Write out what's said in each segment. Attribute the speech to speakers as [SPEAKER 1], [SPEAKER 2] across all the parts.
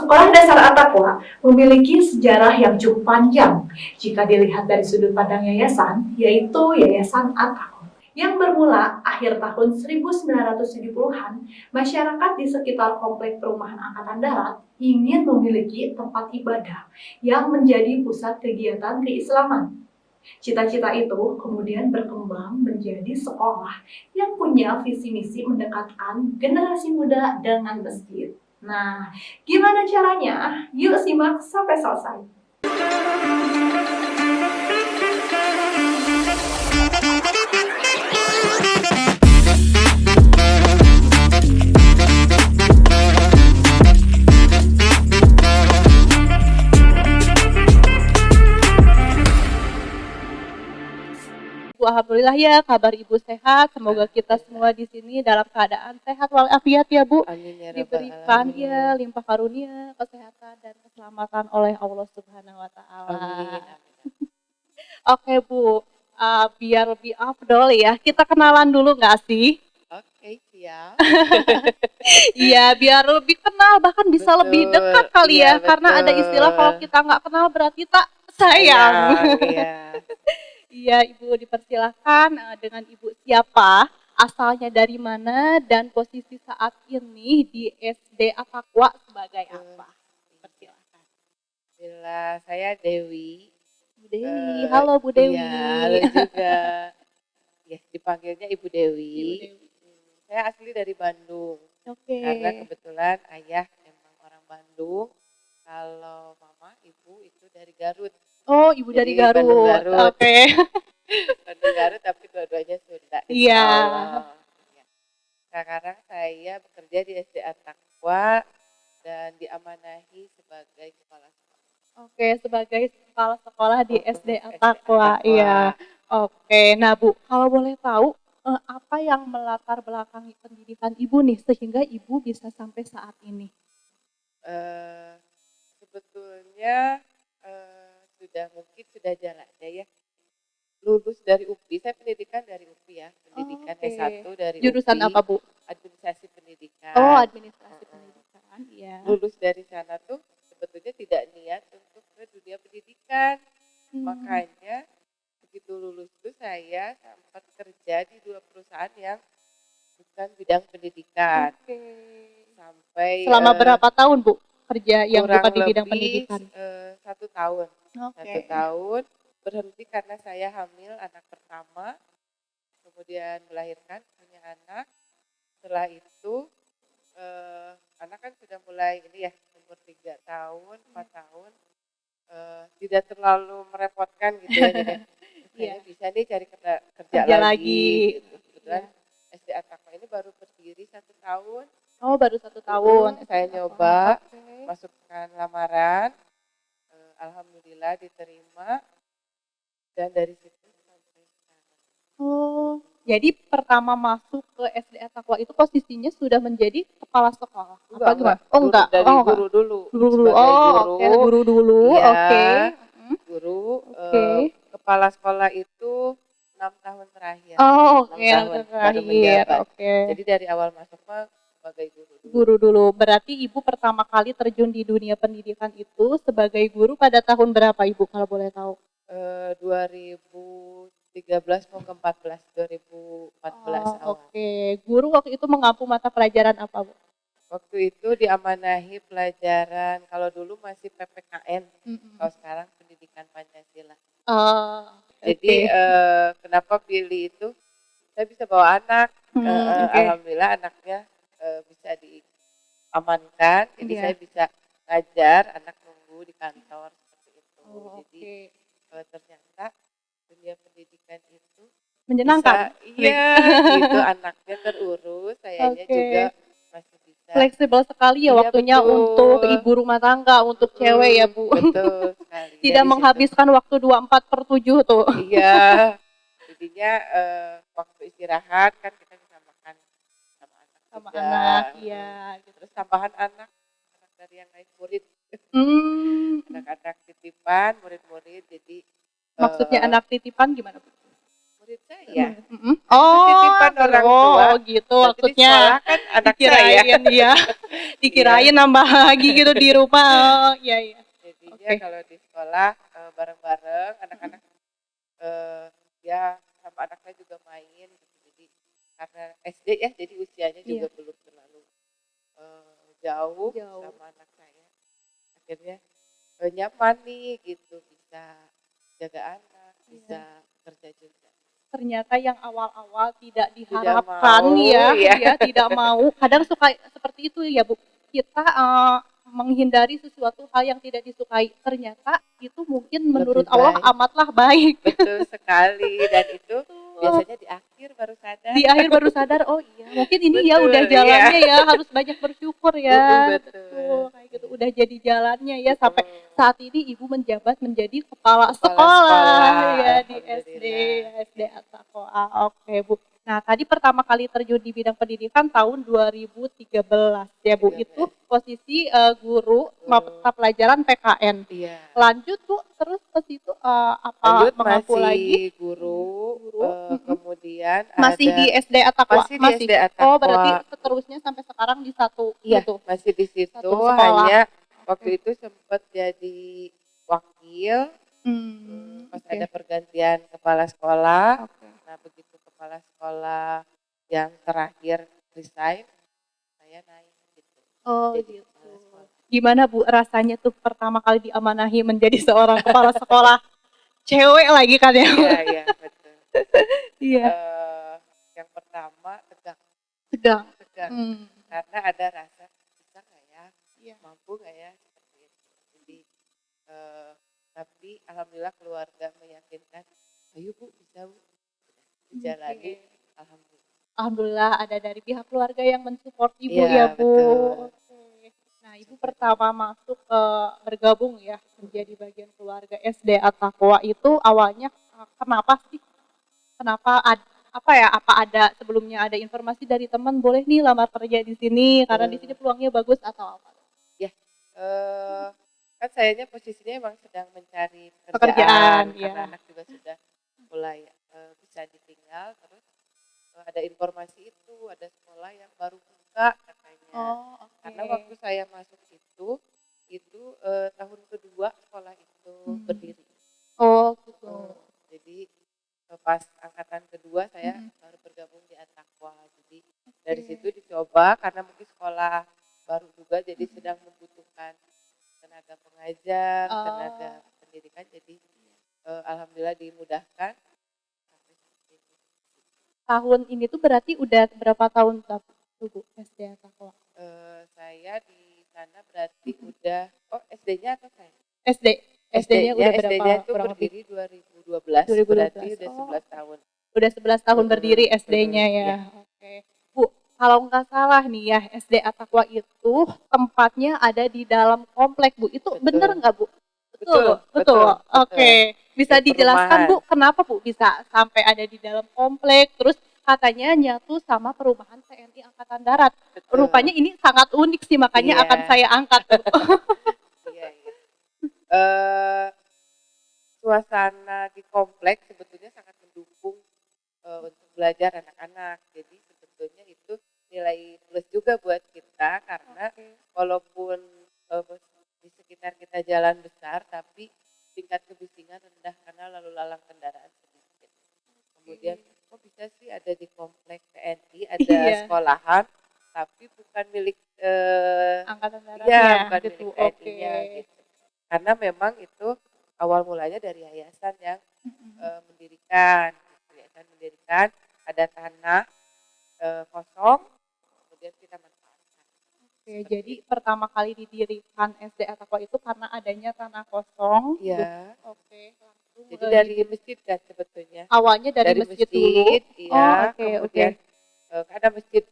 [SPEAKER 1] Sekolah Dasar At-Taqwa memiliki sejarah yang cukup panjang jika dilihat dari sudut pandang yayasan, yaitu Yayasan At-Taqwa. Yang bermula akhir tahun 1970-an, masyarakat di sekitar komplek perumahan Angkatan Darat ingin memiliki tempat ibadah yang menjadi pusat kegiatan keislaman. Cita-cita itu kemudian berkembang menjadi sekolah yang punya visi misi mendekatkan generasi muda dengan masjid. Nah, gimana caranya? Yuk simak sampai selesai.
[SPEAKER 2] Alhamdulillah ya, kabar Ibu sehat. Semoga kita semua di sini dalam keadaan sehat walafiat ya Bu.
[SPEAKER 3] Amin ya rabbal
[SPEAKER 2] Diberikan
[SPEAKER 3] alamin.
[SPEAKER 2] ya limpah karunia, kesehatan dan keselamatan oleh Allah Subhanahu wa taala.
[SPEAKER 3] Amin.
[SPEAKER 2] Oke Bu, biar lebih afdol ya, kita kenalan dulu nggak sih?
[SPEAKER 3] Oke, siap.
[SPEAKER 2] Iya, biar lebih kenal, bahkan bisa
[SPEAKER 3] Betul,
[SPEAKER 2] lebih dekat kali
[SPEAKER 3] iya,
[SPEAKER 2] ya. Karena ada istilah kalau
[SPEAKER 3] betul.
[SPEAKER 2] kita nggak kenal berarti tak sayang.
[SPEAKER 3] Iya.
[SPEAKER 2] Iya, Ibu dipersilahkan dengan Ibu siapa, asalnya dari mana, dan posisi saat ini di SD At-Taqwa sebagai apa? Persilahkan.
[SPEAKER 3] Bila saya Dewi.
[SPEAKER 2] Bu Dewi, halo Bu Dewi.
[SPEAKER 3] Iya, halo juga. Ya, dipanggilnya Ibu Dewi.
[SPEAKER 2] Ibu Dewi.
[SPEAKER 3] Saya asli dari Bandung.
[SPEAKER 2] Oke.
[SPEAKER 3] Karena kebetulan ayah memang orang Bandung. Kalau mama, ibu itu dari Garut.
[SPEAKER 2] Oh, Ibu dari
[SPEAKER 3] Jadi Bandung
[SPEAKER 2] Garut.
[SPEAKER 3] Garut.
[SPEAKER 2] Oke.
[SPEAKER 3] Bandung Garut tapi dua-duanya Sunda.
[SPEAKER 2] Iya.
[SPEAKER 3] insyaallah. Ya. Sekarang saya bekerja di SD At-Taqwa dan diamanahi sebagai kepala sekolah.
[SPEAKER 2] Oke, sebagai kepala sekolah di SD
[SPEAKER 3] SD
[SPEAKER 2] At-Taqwa.
[SPEAKER 3] At-Taqwa.
[SPEAKER 2] Iya. Oke. Nah, Bu, kalau boleh tahu apa yang melatar belakangi pendidikan Ibu nih sehingga Ibu bisa sampai saat ini?
[SPEAKER 3] Sebetulnya sudah jalannya ya. Lulus dari UPI, saya pendidikan dari UPI ya, pendidikan
[SPEAKER 2] Oke.
[SPEAKER 3] S1 dari
[SPEAKER 2] Jurusan
[SPEAKER 3] UPI,
[SPEAKER 2] apa, Bu?
[SPEAKER 3] administrasi pendidikan.
[SPEAKER 2] Oh, administrasi pendidikan. Iya.
[SPEAKER 3] Lulus dari sana tuh sebetulnya tidak niat untuk ke dunia pendidikan. Makanya begitu lulus itu saya sempat kerja di 2 perusahaan yang bukan bidang pendidikan.
[SPEAKER 2] Oke.
[SPEAKER 3] Sampai
[SPEAKER 2] Selama berapa tahun, Bu, kerja yang
[SPEAKER 3] kurang
[SPEAKER 2] bukan di bidang
[SPEAKER 3] lebih
[SPEAKER 2] pendidikan?
[SPEAKER 3] 1 tahun.
[SPEAKER 2] Oke.
[SPEAKER 3] 1 tahun berhenti karena saya hamil anak pertama, kemudian melahirkan, punya anak. Setelah itu anak kan sudah mulai ini ya, umur 3 tahun, 4 tahun, tidak terlalu merepotkan gitu ya. Jadi kayaknya bisa nih cari kerja lagi. Gitu. Kebetulan SD At-Taqwa ini baru berdiri 1 tahun.
[SPEAKER 2] Oh, baru 1 tahun.
[SPEAKER 3] Saya nyoba
[SPEAKER 2] Oke.
[SPEAKER 3] masukkan lamaran, alhamdulillah diterima, dan dari situ sampai sekarang.
[SPEAKER 2] Oh, jadi pertama masuk ke SD At-Taqwa itu posisinya sudah menjadi kepala sekolah? Apa gimana? Oh, enggak.
[SPEAKER 3] Dari
[SPEAKER 2] Oh,
[SPEAKER 3] guru dulu.
[SPEAKER 2] Guru dulu.
[SPEAKER 3] Sebagai
[SPEAKER 2] Oh,
[SPEAKER 3] guru.
[SPEAKER 2] oke, guru dulu.
[SPEAKER 3] Iya,
[SPEAKER 2] Oke.
[SPEAKER 3] guru.
[SPEAKER 2] Oke.
[SPEAKER 3] Kepala sekolah itu 6 tahun terakhir.
[SPEAKER 2] Oh, oke,
[SPEAKER 3] 6 tahun baru
[SPEAKER 2] terakhir.
[SPEAKER 3] menjabat.
[SPEAKER 2] Oke.
[SPEAKER 3] Jadi dari awal masuk mah sebagai guru dulu.
[SPEAKER 2] Guru dulu. Berarti Ibu pertama kali terjun di dunia pendidikan itu sebagai guru pada tahun berapa, Ibu, kalau boleh tahu?
[SPEAKER 3] 2013 mau ke 14, 2014 awal.
[SPEAKER 2] Oke. Guru waktu itu mengampu mata pelajaran apa, Bu?
[SPEAKER 3] Waktu itu diamanahi pelajaran, kalau dulu masih PPKN, kalau sekarang pendidikan Pancasila.
[SPEAKER 2] Oh,
[SPEAKER 3] Jadi kenapa pilih itu? Saya bisa bawa anak,
[SPEAKER 2] oke.
[SPEAKER 3] alhamdulillah anaknya bisa diamankan, jadi
[SPEAKER 2] Iya.
[SPEAKER 3] saya bisa ngajar, anak nunggu di kantor seperti itu.
[SPEAKER 2] Oh,
[SPEAKER 3] Jadi
[SPEAKER 2] oke.
[SPEAKER 3] ternyata dunia pendidikan itu
[SPEAKER 2] Menyenangkan.
[SPEAKER 3] bisa, iya gitu, anaknya terurus, sayanya
[SPEAKER 2] Oke.
[SPEAKER 3] juga masih bisa.
[SPEAKER 2] Fleksibel sekali ya
[SPEAKER 3] Iya,
[SPEAKER 2] waktunya
[SPEAKER 3] betul.
[SPEAKER 2] untuk ibu rumah tangga, untuk cewek ya, Bu.
[SPEAKER 3] Betul sekali.
[SPEAKER 2] Tidak
[SPEAKER 3] Dari
[SPEAKER 2] menghabiskan waktu 24/7 tuh.
[SPEAKER 3] situ, iya, jadinya waktu istirahat kan kita bisa makan sama anak
[SPEAKER 2] Sama
[SPEAKER 3] juga.
[SPEAKER 2] anak, iya. Gitu.
[SPEAKER 3] Terus tambahan anak dari yang lain murid, anak-anak titipan, murid-murid, jadi
[SPEAKER 2] Maksudnya anak titipan gimana, Bu?
[SPEAKER 3] murid saya.
[SPEAKER 2] Oh,
[SPEAKER 3] Titipan orang tua.
[SPEAKER 2] oh gitu
[SPEAKER 3] Tapi di
[SPEAKER 2] maksudnya.
[SPEAKER 3] sekolah kan anak saya.
[SPEAKER 2] Dikirain ya, dikirain nambah lagi gitu di rumah. Oh, iya iya.
[SPEAKER 3] Jadinya
[SPEAKER 2] Oke.
[SPEAKER 3] kalau di sekolah bareng-bareng anak-anak ya sama anak saya juga main gitu. Jadi karena SD ya, jadi usianya juga
[SPEAKER 2] Iya.
[SPEAKER 3] belum terlalu jauh
[SPEAKER 2] Jauh.
[SPEAKER 3] sama anak saya. Akhirnya nyaman nih gitu, bisa jaga anak, bisa kerja juga.
[SPEAKER 2] Ternyata yang awal-awal tidak diharapkan
[SPEAKER 3] mau,
[SPEAKER 2] ya,
[SPEAKER 3] ya.
[SPEAKER 2] ya tidak mau. Kadang suka seperti itu ya Bu. Kita menghindari sesuatu hal yang tidak disukai. Ternyata itu mungkin menurut
[SPEAKER 3] Lebih
[SPEAKER 2] Allah
[SPEAKER 3] baik.
[SPEAKER 2] amatlah baik.
[SPEAKER 3] Betul sekali, dan itu biasanya di akhir baru sadar.
[SPEAKER 2] Di akhir baru sadar, oh iya mungkin ini ya
[SPEAKER 3] Betul,
[SPEAKER 2] udah
[SPEAKER 3] iya.
[SPEAKER 2] jalannya ya, harus banyak bersyukur ya.
[SPEAKER 3] Betul.
[SPEAKER 2] Kayak gitu udah jadi jalannya ya sampai saat ini Ibu menjabat menjadi kepala
[SPEAKER 3] Kepala
[SPEAKER 2] sekolah ya di SD,
[SPEAKER 3] alhamdulillah.
[SPEAKER 2] SD At-Taqwa. Oke Bu. Nah tadi pertama kali terjun di bidang pendidikan tahun 2013 ya Bu.
[SPEAKER 3] 13.
[SPEAKER 2] Itu posisi guru mata pelajaran PKN.
[SPEAKER 3] Iya.
[SPEAKER 2] Lanjut Bu, terus ke situ apa
[SPEAKER 3] Lanjut
[SPEAKER 2] mengampu
[SPEAKER 3] masih
[SPEAKER 2] lagi?
[SPEAKER 3] guru,
[SPEAKER 2] Mm-mm.
[SPEAKER 3] kemudian
[SPEAKER 2] Masih
[SPEAKER 3] ada
[SPEAKER 2] di SD At-Taqwa?
[SPEAKER 3] masih di SD At-Taqwa.
[SPEAKER 2] Oh, berarti seterusnya sampai sekarang di satu
[SPEAKER 3] Iya,
[SPEAKER 2] itu.
[SPEAKER 3] masih di situ.
[SPEAKER 2] Satu sekolah.
[SPEAKER 3] Hanya waktu itu sempat jadi wakil pas
[SPEAKER 2] Oke.
[SPEAKER 3] ada pergantian kepala sekolah.
[SPEAKER 2] Oke.
[SPEAKER 3] Nah, begitu kepala sekolah yang terakhir resign, saya naik gitu.
[SPEAKER 2] Oh,
[SPEAKER 3] Jadi
[SPEAKER 2] gitu.
[SPEAKER 3] kepala sekolah.
[SPEAKER 2] Gimana Bu rasanya tuh pertama kali diamanahi menjadi seorang kepala sekolah cewek lagi kan ya?
[SPEAKER 3] Iya, iya, betul.
[SPEAKER 2] Iya.
[SPEAKER 3] Yang pertama tegang.
[SPEAKER 2] Tegang.
[SPEAKER 3] Karena ada rasa bisa nggak ya,
[SPEAKER 2] Iya.
[SPEAKER 3] mampu nggak ya, seperti itu. Jadi tapi alhamdulillah keluarga meyakinkan, ayo Bu, bisa Bu, dijalani. Alhamdulillah.
[SPEAKER 2] Alhamdulillah ada dari pihak keluarga yang mensupport Ibu
[SPEAKER 3] Iya,
[SPEAKER 2] ya Bu.
[SPEAKER 3] betul.
[SPEAKER 2] Oke. Nah Ibu pertama masuk ke bergabung ya menjadi bagian keluarga SD At-Taqwa itu awalnya kenapa sih? Kenapa apa ya? Apa ada sebelumnya ada informasi dari teman boleh nih lamar kerja di sini karena di sini peluangnya bagus atau apa?
[SPEAKER 3] Ya, kan sayanya posisinya emang sedang mencari
[SPEAKER 2] Pekerjaan,
[SPEAKER 3] karena
[SPEAKER 2] ya.
[SPEAKER 3] anak juga sudah mulai bisa ditinggal, terus ada informasi itu ada sekolah yang baru buka katanya.
[SPEAKER 2] Oh, oke.
[SPEAKER 3] Karena waktu saya masuk itu tahun kedua sekolah itu berdiri.
[SPEAKER 2] Oh, gitu.
[SPEAKER 3] Jadi pas angkatan kedua saya baru bergabung di At-Taqwa. Jadi dari situ dicoba karena mungkin sekolah baru juga, jadi sedang membutuhkan tenaga pengajar, tenaga pendidikan. Jadi alhamdulillah dimudahkan.
[SPEAKER 2] Tahun ini tuh berarti udah berapa tahun tuh Bu SD At-Taqwa?
[SPEAKER 3] Saya di sana berarti udah SD-nya atau saya?
[SPEAKER 2] SD-nya udah berapa?
[SPEAKER 3] SD-nya itu
[SPEAKER 2] kurang lebih?
[SPEAKER 3] berdiri 2012, berarti udah 11 tahun.
[SPEAKER 2] Udah 11 tahun berdiri SD-nya ya.
[SPEAKER 3] Iya.
[SPEAKER 2] Oke. Bu, kalau nggak salah nih ya, SD At-Taqwa itu tempatnya ada di dalam komplek Bu. Itu bener nggak Bu? Betul. Oke. Bisa
[SPEAKER 3] Di
[SPEAKER 2] dijelaskan
[SPEAKER 3] perumahan.
[SPEAKER 2] Bu, kenapa Bu bisa sampai ada di dalam komplek? Terus katanya nyatu sama perumahan TNI Angkatan Darat.
[SPEAKER 3] Betul.
[SPEAKER 2] Rupanya ini sangat unik sih, makanya
[SPEAKER 3] Iya.
[SPEAKER 2] akan saya angkat Bu.
[SPEAKER 3] Iya. Suasana di komplek sebetulnya sangat mendukung untuk belajar anak-anak. Jadi sebetulnya itu nilai plus juga buat kita karena walaupun di sekitar kita jalan besar, tapi tingkat kebisingan rendah karena lalu lalang kendaraan sedikit. Kemudian kok bisa sih ada di komplek TNI ada sekolahan, tapi bukan milik
[SPEAKER 2] Angkatan Darat
[SPEAKER 3] bukan
[SPEAKER 2] gitu.
[SPEAKER 3] milik TNI-nya gitu. Karena memang itu awal mulanya dari yayasan yang mendirikan, ada tanah kosong, kemudian kita manfaatkan.
[SPEAKER 2] Oke, jadi pertama kali didirikan SD At-Taqwa itu karena adanya tanah kosong.
[SPEAKER 3] Iya.
[SPEAKER 2] Oke, langsung.
[SPEAKER 3] Jadi dari masjid kan sebetulnya.
[SPEAKER 2] Awalnya dari masjid dulu.
[SPEAKER 3] Iya. Kemudian ada masjid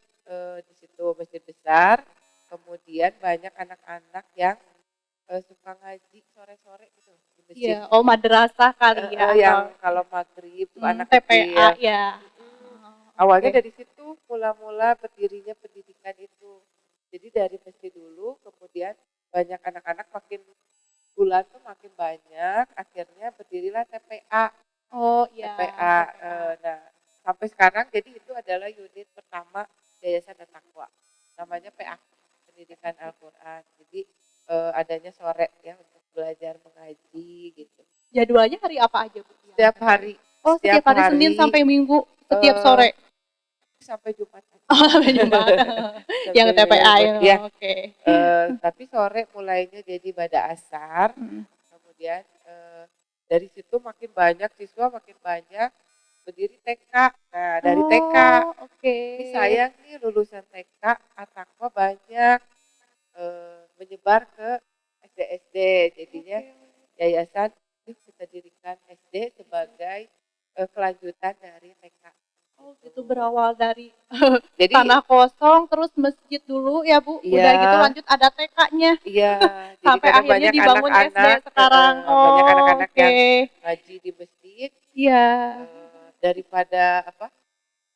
[SPEAKER 3] di situ, masjid besar. Kemudian banyak anak-anak yang suka ngaji sore-sore gitu di masjid.
[SPEAKER 2] Iya, madrasah kali ya.
[SPEAKER 3] Yang kalau maghrib tuh anak
[SPEAKER 2] TPA
[SPEAKER 3] kecil.
[SPEAKER 2] ya.
[SPEAKER 3] Awalnya dari situ mula-mula berdirinya pendidikan itu. Jadi dari masjid dulu, kemudian banyak anak-anak makin bulan tuh makin banyak, akhirnya berdirilah TPA.
[SPEAKER 2] Oh iya.
[SPEAKER 3] TPA. Nah, sampai sekarang jadi itu adalah unit pertama Yayasan At-Taqwa. Namanya PA, Pendidikan Al-Quran. Jadi adanya sore ya untuk belajar mengaji gitu.
[SPEAKER 2] Jadwalnya hari apa aja Bu?
[SPEAKER 3] Setiap hari.
[SPEAKER 2] Oh setiap hari Senin sampai Minggu, setiap sore.
[SPEAKER 3] Sampai Jumat.
[SPEAKER 2] Oh sampai Jumat. Yang
[SPEAKER 3] Sampai
[SPEAKER 2] TPA
[SPEAKER 3] Jumat,
[SPEAKER 2] itu.
[SPEAKER 3] ya.
[SPEAKER 2] Oke.
[SPEAKER 3] Tapi sore mulainya jadi pada asar. Kemudian dari situ makin banyak siswa, makin banyak berdiri TK. Nah, dari TK.
[SPEAKER 2] Oke.
[SPEAKER 3] Ini saya nih lulusan TK, At-Taqwa banyak menyebar ke SD-SD. Jadinya yayasan kita dirikan SD sebagai kelanjutan dari TK.
[SPEAKER 2] Oh gitu, berawal dari
[SPEAKER 3] Jadi
[SPEAKER 2] tanah kosong terus masjid dulu ya Bu.
[SPEAKER 3] Iya.
[SPEAKER 2] Udah gitu lanjut ada TK-nya.
[SPEAKER 3] Iya, jadi
[SPEAKER 2] Sampai
[SPEAKER 3] karena
[SPEAKER 2] akhirnya
[SPEAKER 3] banyak
[SPEAKER 2] dibangun SD
[SPEAKER 3] anak-anak,
[SPEAKER 2] sekarang.
[SPEAKER 3] banyak anak-anak
[SPEAKER 2] Oke.
[SPEAKER 3] yang ngaji di masjid
[SPEAKER 2] Iya.
[SPEAKER 3] daripada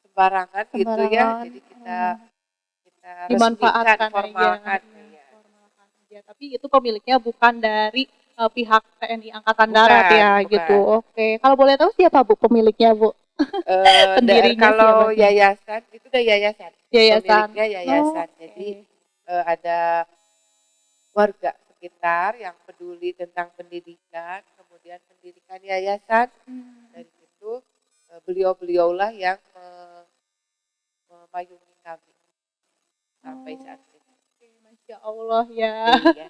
[SPEAKER 3] sembarangan gitu ya.
[SPEAKER 2] Sembarangan.
[SPEAKER 3] Jadi kita
[SPEAKER 2] Dimanfaatkan
[SPEAKER 3] resmikan, formalkan.
[SPEAKER 2] aja.
[SPEAKER 3] Iya.
[SPEAKER 2] Formalkan aja. Tapi itu pemiliknya bukan dari pihak TNI Angkatan Darat ya
[SPEAKER 3] Bukan.
[SPEAKER 2] gitu. Oke. Kalau boleh tahu siapa Bu pemiliknya Bu? Pendirinya
[SPEAKER 3] Kalau
[SPEAKER 2] siapa?
[SPEAKER 3] yayasan itu udah yayasan.
[SPEAKER 2] Yayasan.
[SPEAKER 3] Pemiliknya yayasan. Jadi ada warga sekitar yang peduli tentang pendidikan, kemudian pendidikan yayasan. Dari situ beliau-beliaulah yang memayungi kami sampai saat ini.
[SPEAKER 2] Masya Allah ya.
[SPEAKER 3] Iya.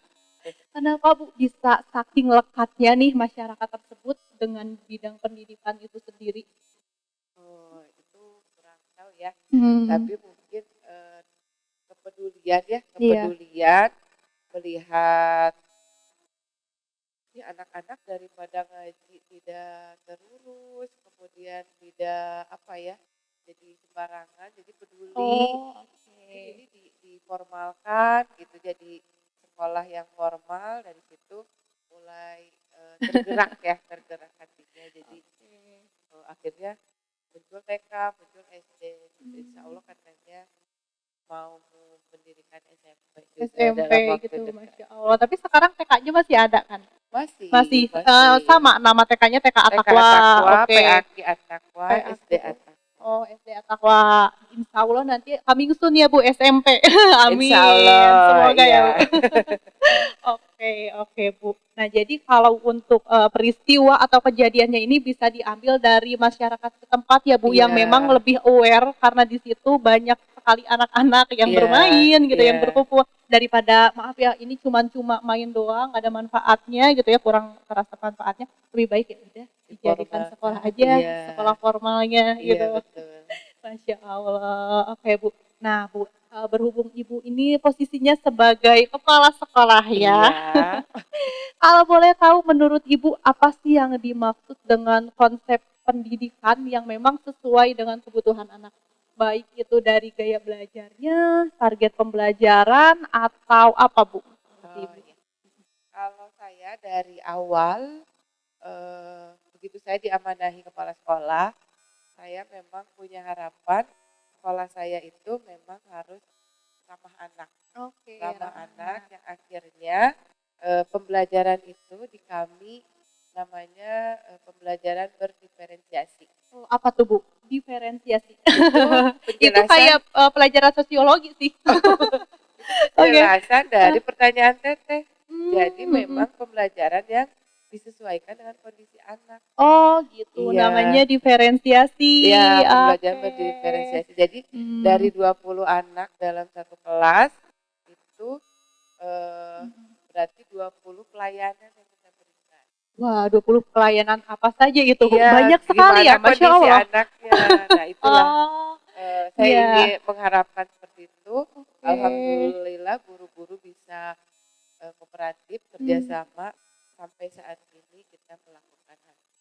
[SPEAKER 2] Kenapa Bu bisa saking lekatnya nih masyarakat tersebut dengan bidang pendidikan itu sendiri?
[SPEAKER 3] Itu kurang tahu ya. Tapi mungkin kepedulian ya, kepedulian melihat ya anak-anak daripada ngaji tidak terurus, kemudian tidak apa ya, jadi sembarangan, jadi peduli. Ini diformalkan gitu, jadi sekolah yang formal. Dari situ mulai tergerak ya, tergerak hatinya. Jadi akhirnya muncul TK, muncul SD. Insya Allah katanya mau mendirikan SMP juga dalam waktu
[SPEAKER 2] gitu,
[SPEAKER 3] dekat.
[SPEAKER 2] Masya Allah. Tapi sekarang TK-nya masih ada kan?
[SPEAKER 3] Masih.
[SPEAKER 2] Sama nama TK-nya TK At-Taqwa.
[SPEAKER 3] Oke. PAQ At-Taqwa, SD At-Taqwa.
[SPEAKER 2] Oh, SD At-Taqwa. Insya Allah nanti coming soon ya Bu SMP. Amin.
[SPEAKER 3] Insya Allah.
[SPEAKER 2] Semoga
[SPEAKER 3] iya.
[SPEAKER 2] ya Bu. Oke Bu. Nah jadi kalau untuk peristiwa atau kejadiannya ini bisa diambil dari masyarakat setempat ya Bu, yang memang lebih aware karena di situ banyak sekali anak-anak yang bermain gitu, yang berkumpul, daripada maaf ya ini cuma main doang, ada manfaatnya gitu ya, kurang terasa manfaatnya. Lebih baik ya udah dijadikan sekolah aja, sekolah formalnya gitu.
[SPEAKER 3] Betul.
[SPEAKER 2] Masya Allah. Oke Bu. Nah Bu, berhubung Ibu ini posisinya sebagai kepala sekolah ya. Kalau boleh tahu menurut Ibu apa sih yang dimaksud dengan konsep pendidikan yang memang sesuai dengan kebutuhan anak? Baik itu dari gaya belajarnya, target pembelajaran, atau apa Bu?
[SPEAKER 3] Kalau saya dari awal, begitu saya diamanahi kepala sekolah, saya memang punya harapan sekolah saya itu memang harus ramah anak. Ramah anak yang akhirnya pembelajaran itu di kami namanya pembelajaran berdiferensiasi.
[SPEAKER 2] Apa tuh Bu? Diferensiasi.
[SPEAKER 3] Itu
[SPEAKER 2] kayak pelajaran sosiologi sih.
[SPEAKER 3] Penjelasan dari pertanyaan Teteh. Jadi memang pembelajaran yang disesuaikan dengan kondisi anak.
[SPEAKER 2] Oh gitu, namanya diferensiasi.
[SPEAKER 3] Iya, pembelajaran berdiferensiasi. Jadi dari 20 anak dalam satu kelas itu berarti 20 pelayanan yang kita berikan.
[SPEAKER 2] Wah, 20 pelayanan apa saja itu? Banyak sekali ya, Masya Allah.
[SPEAKER 3] Anaknya. Nah itulah saya ingin mengharapkan seperti itu. Alhamdulillah guru-guru bisa kooperatif, kerjasama, sampai saat ini kita melakukan hal itu.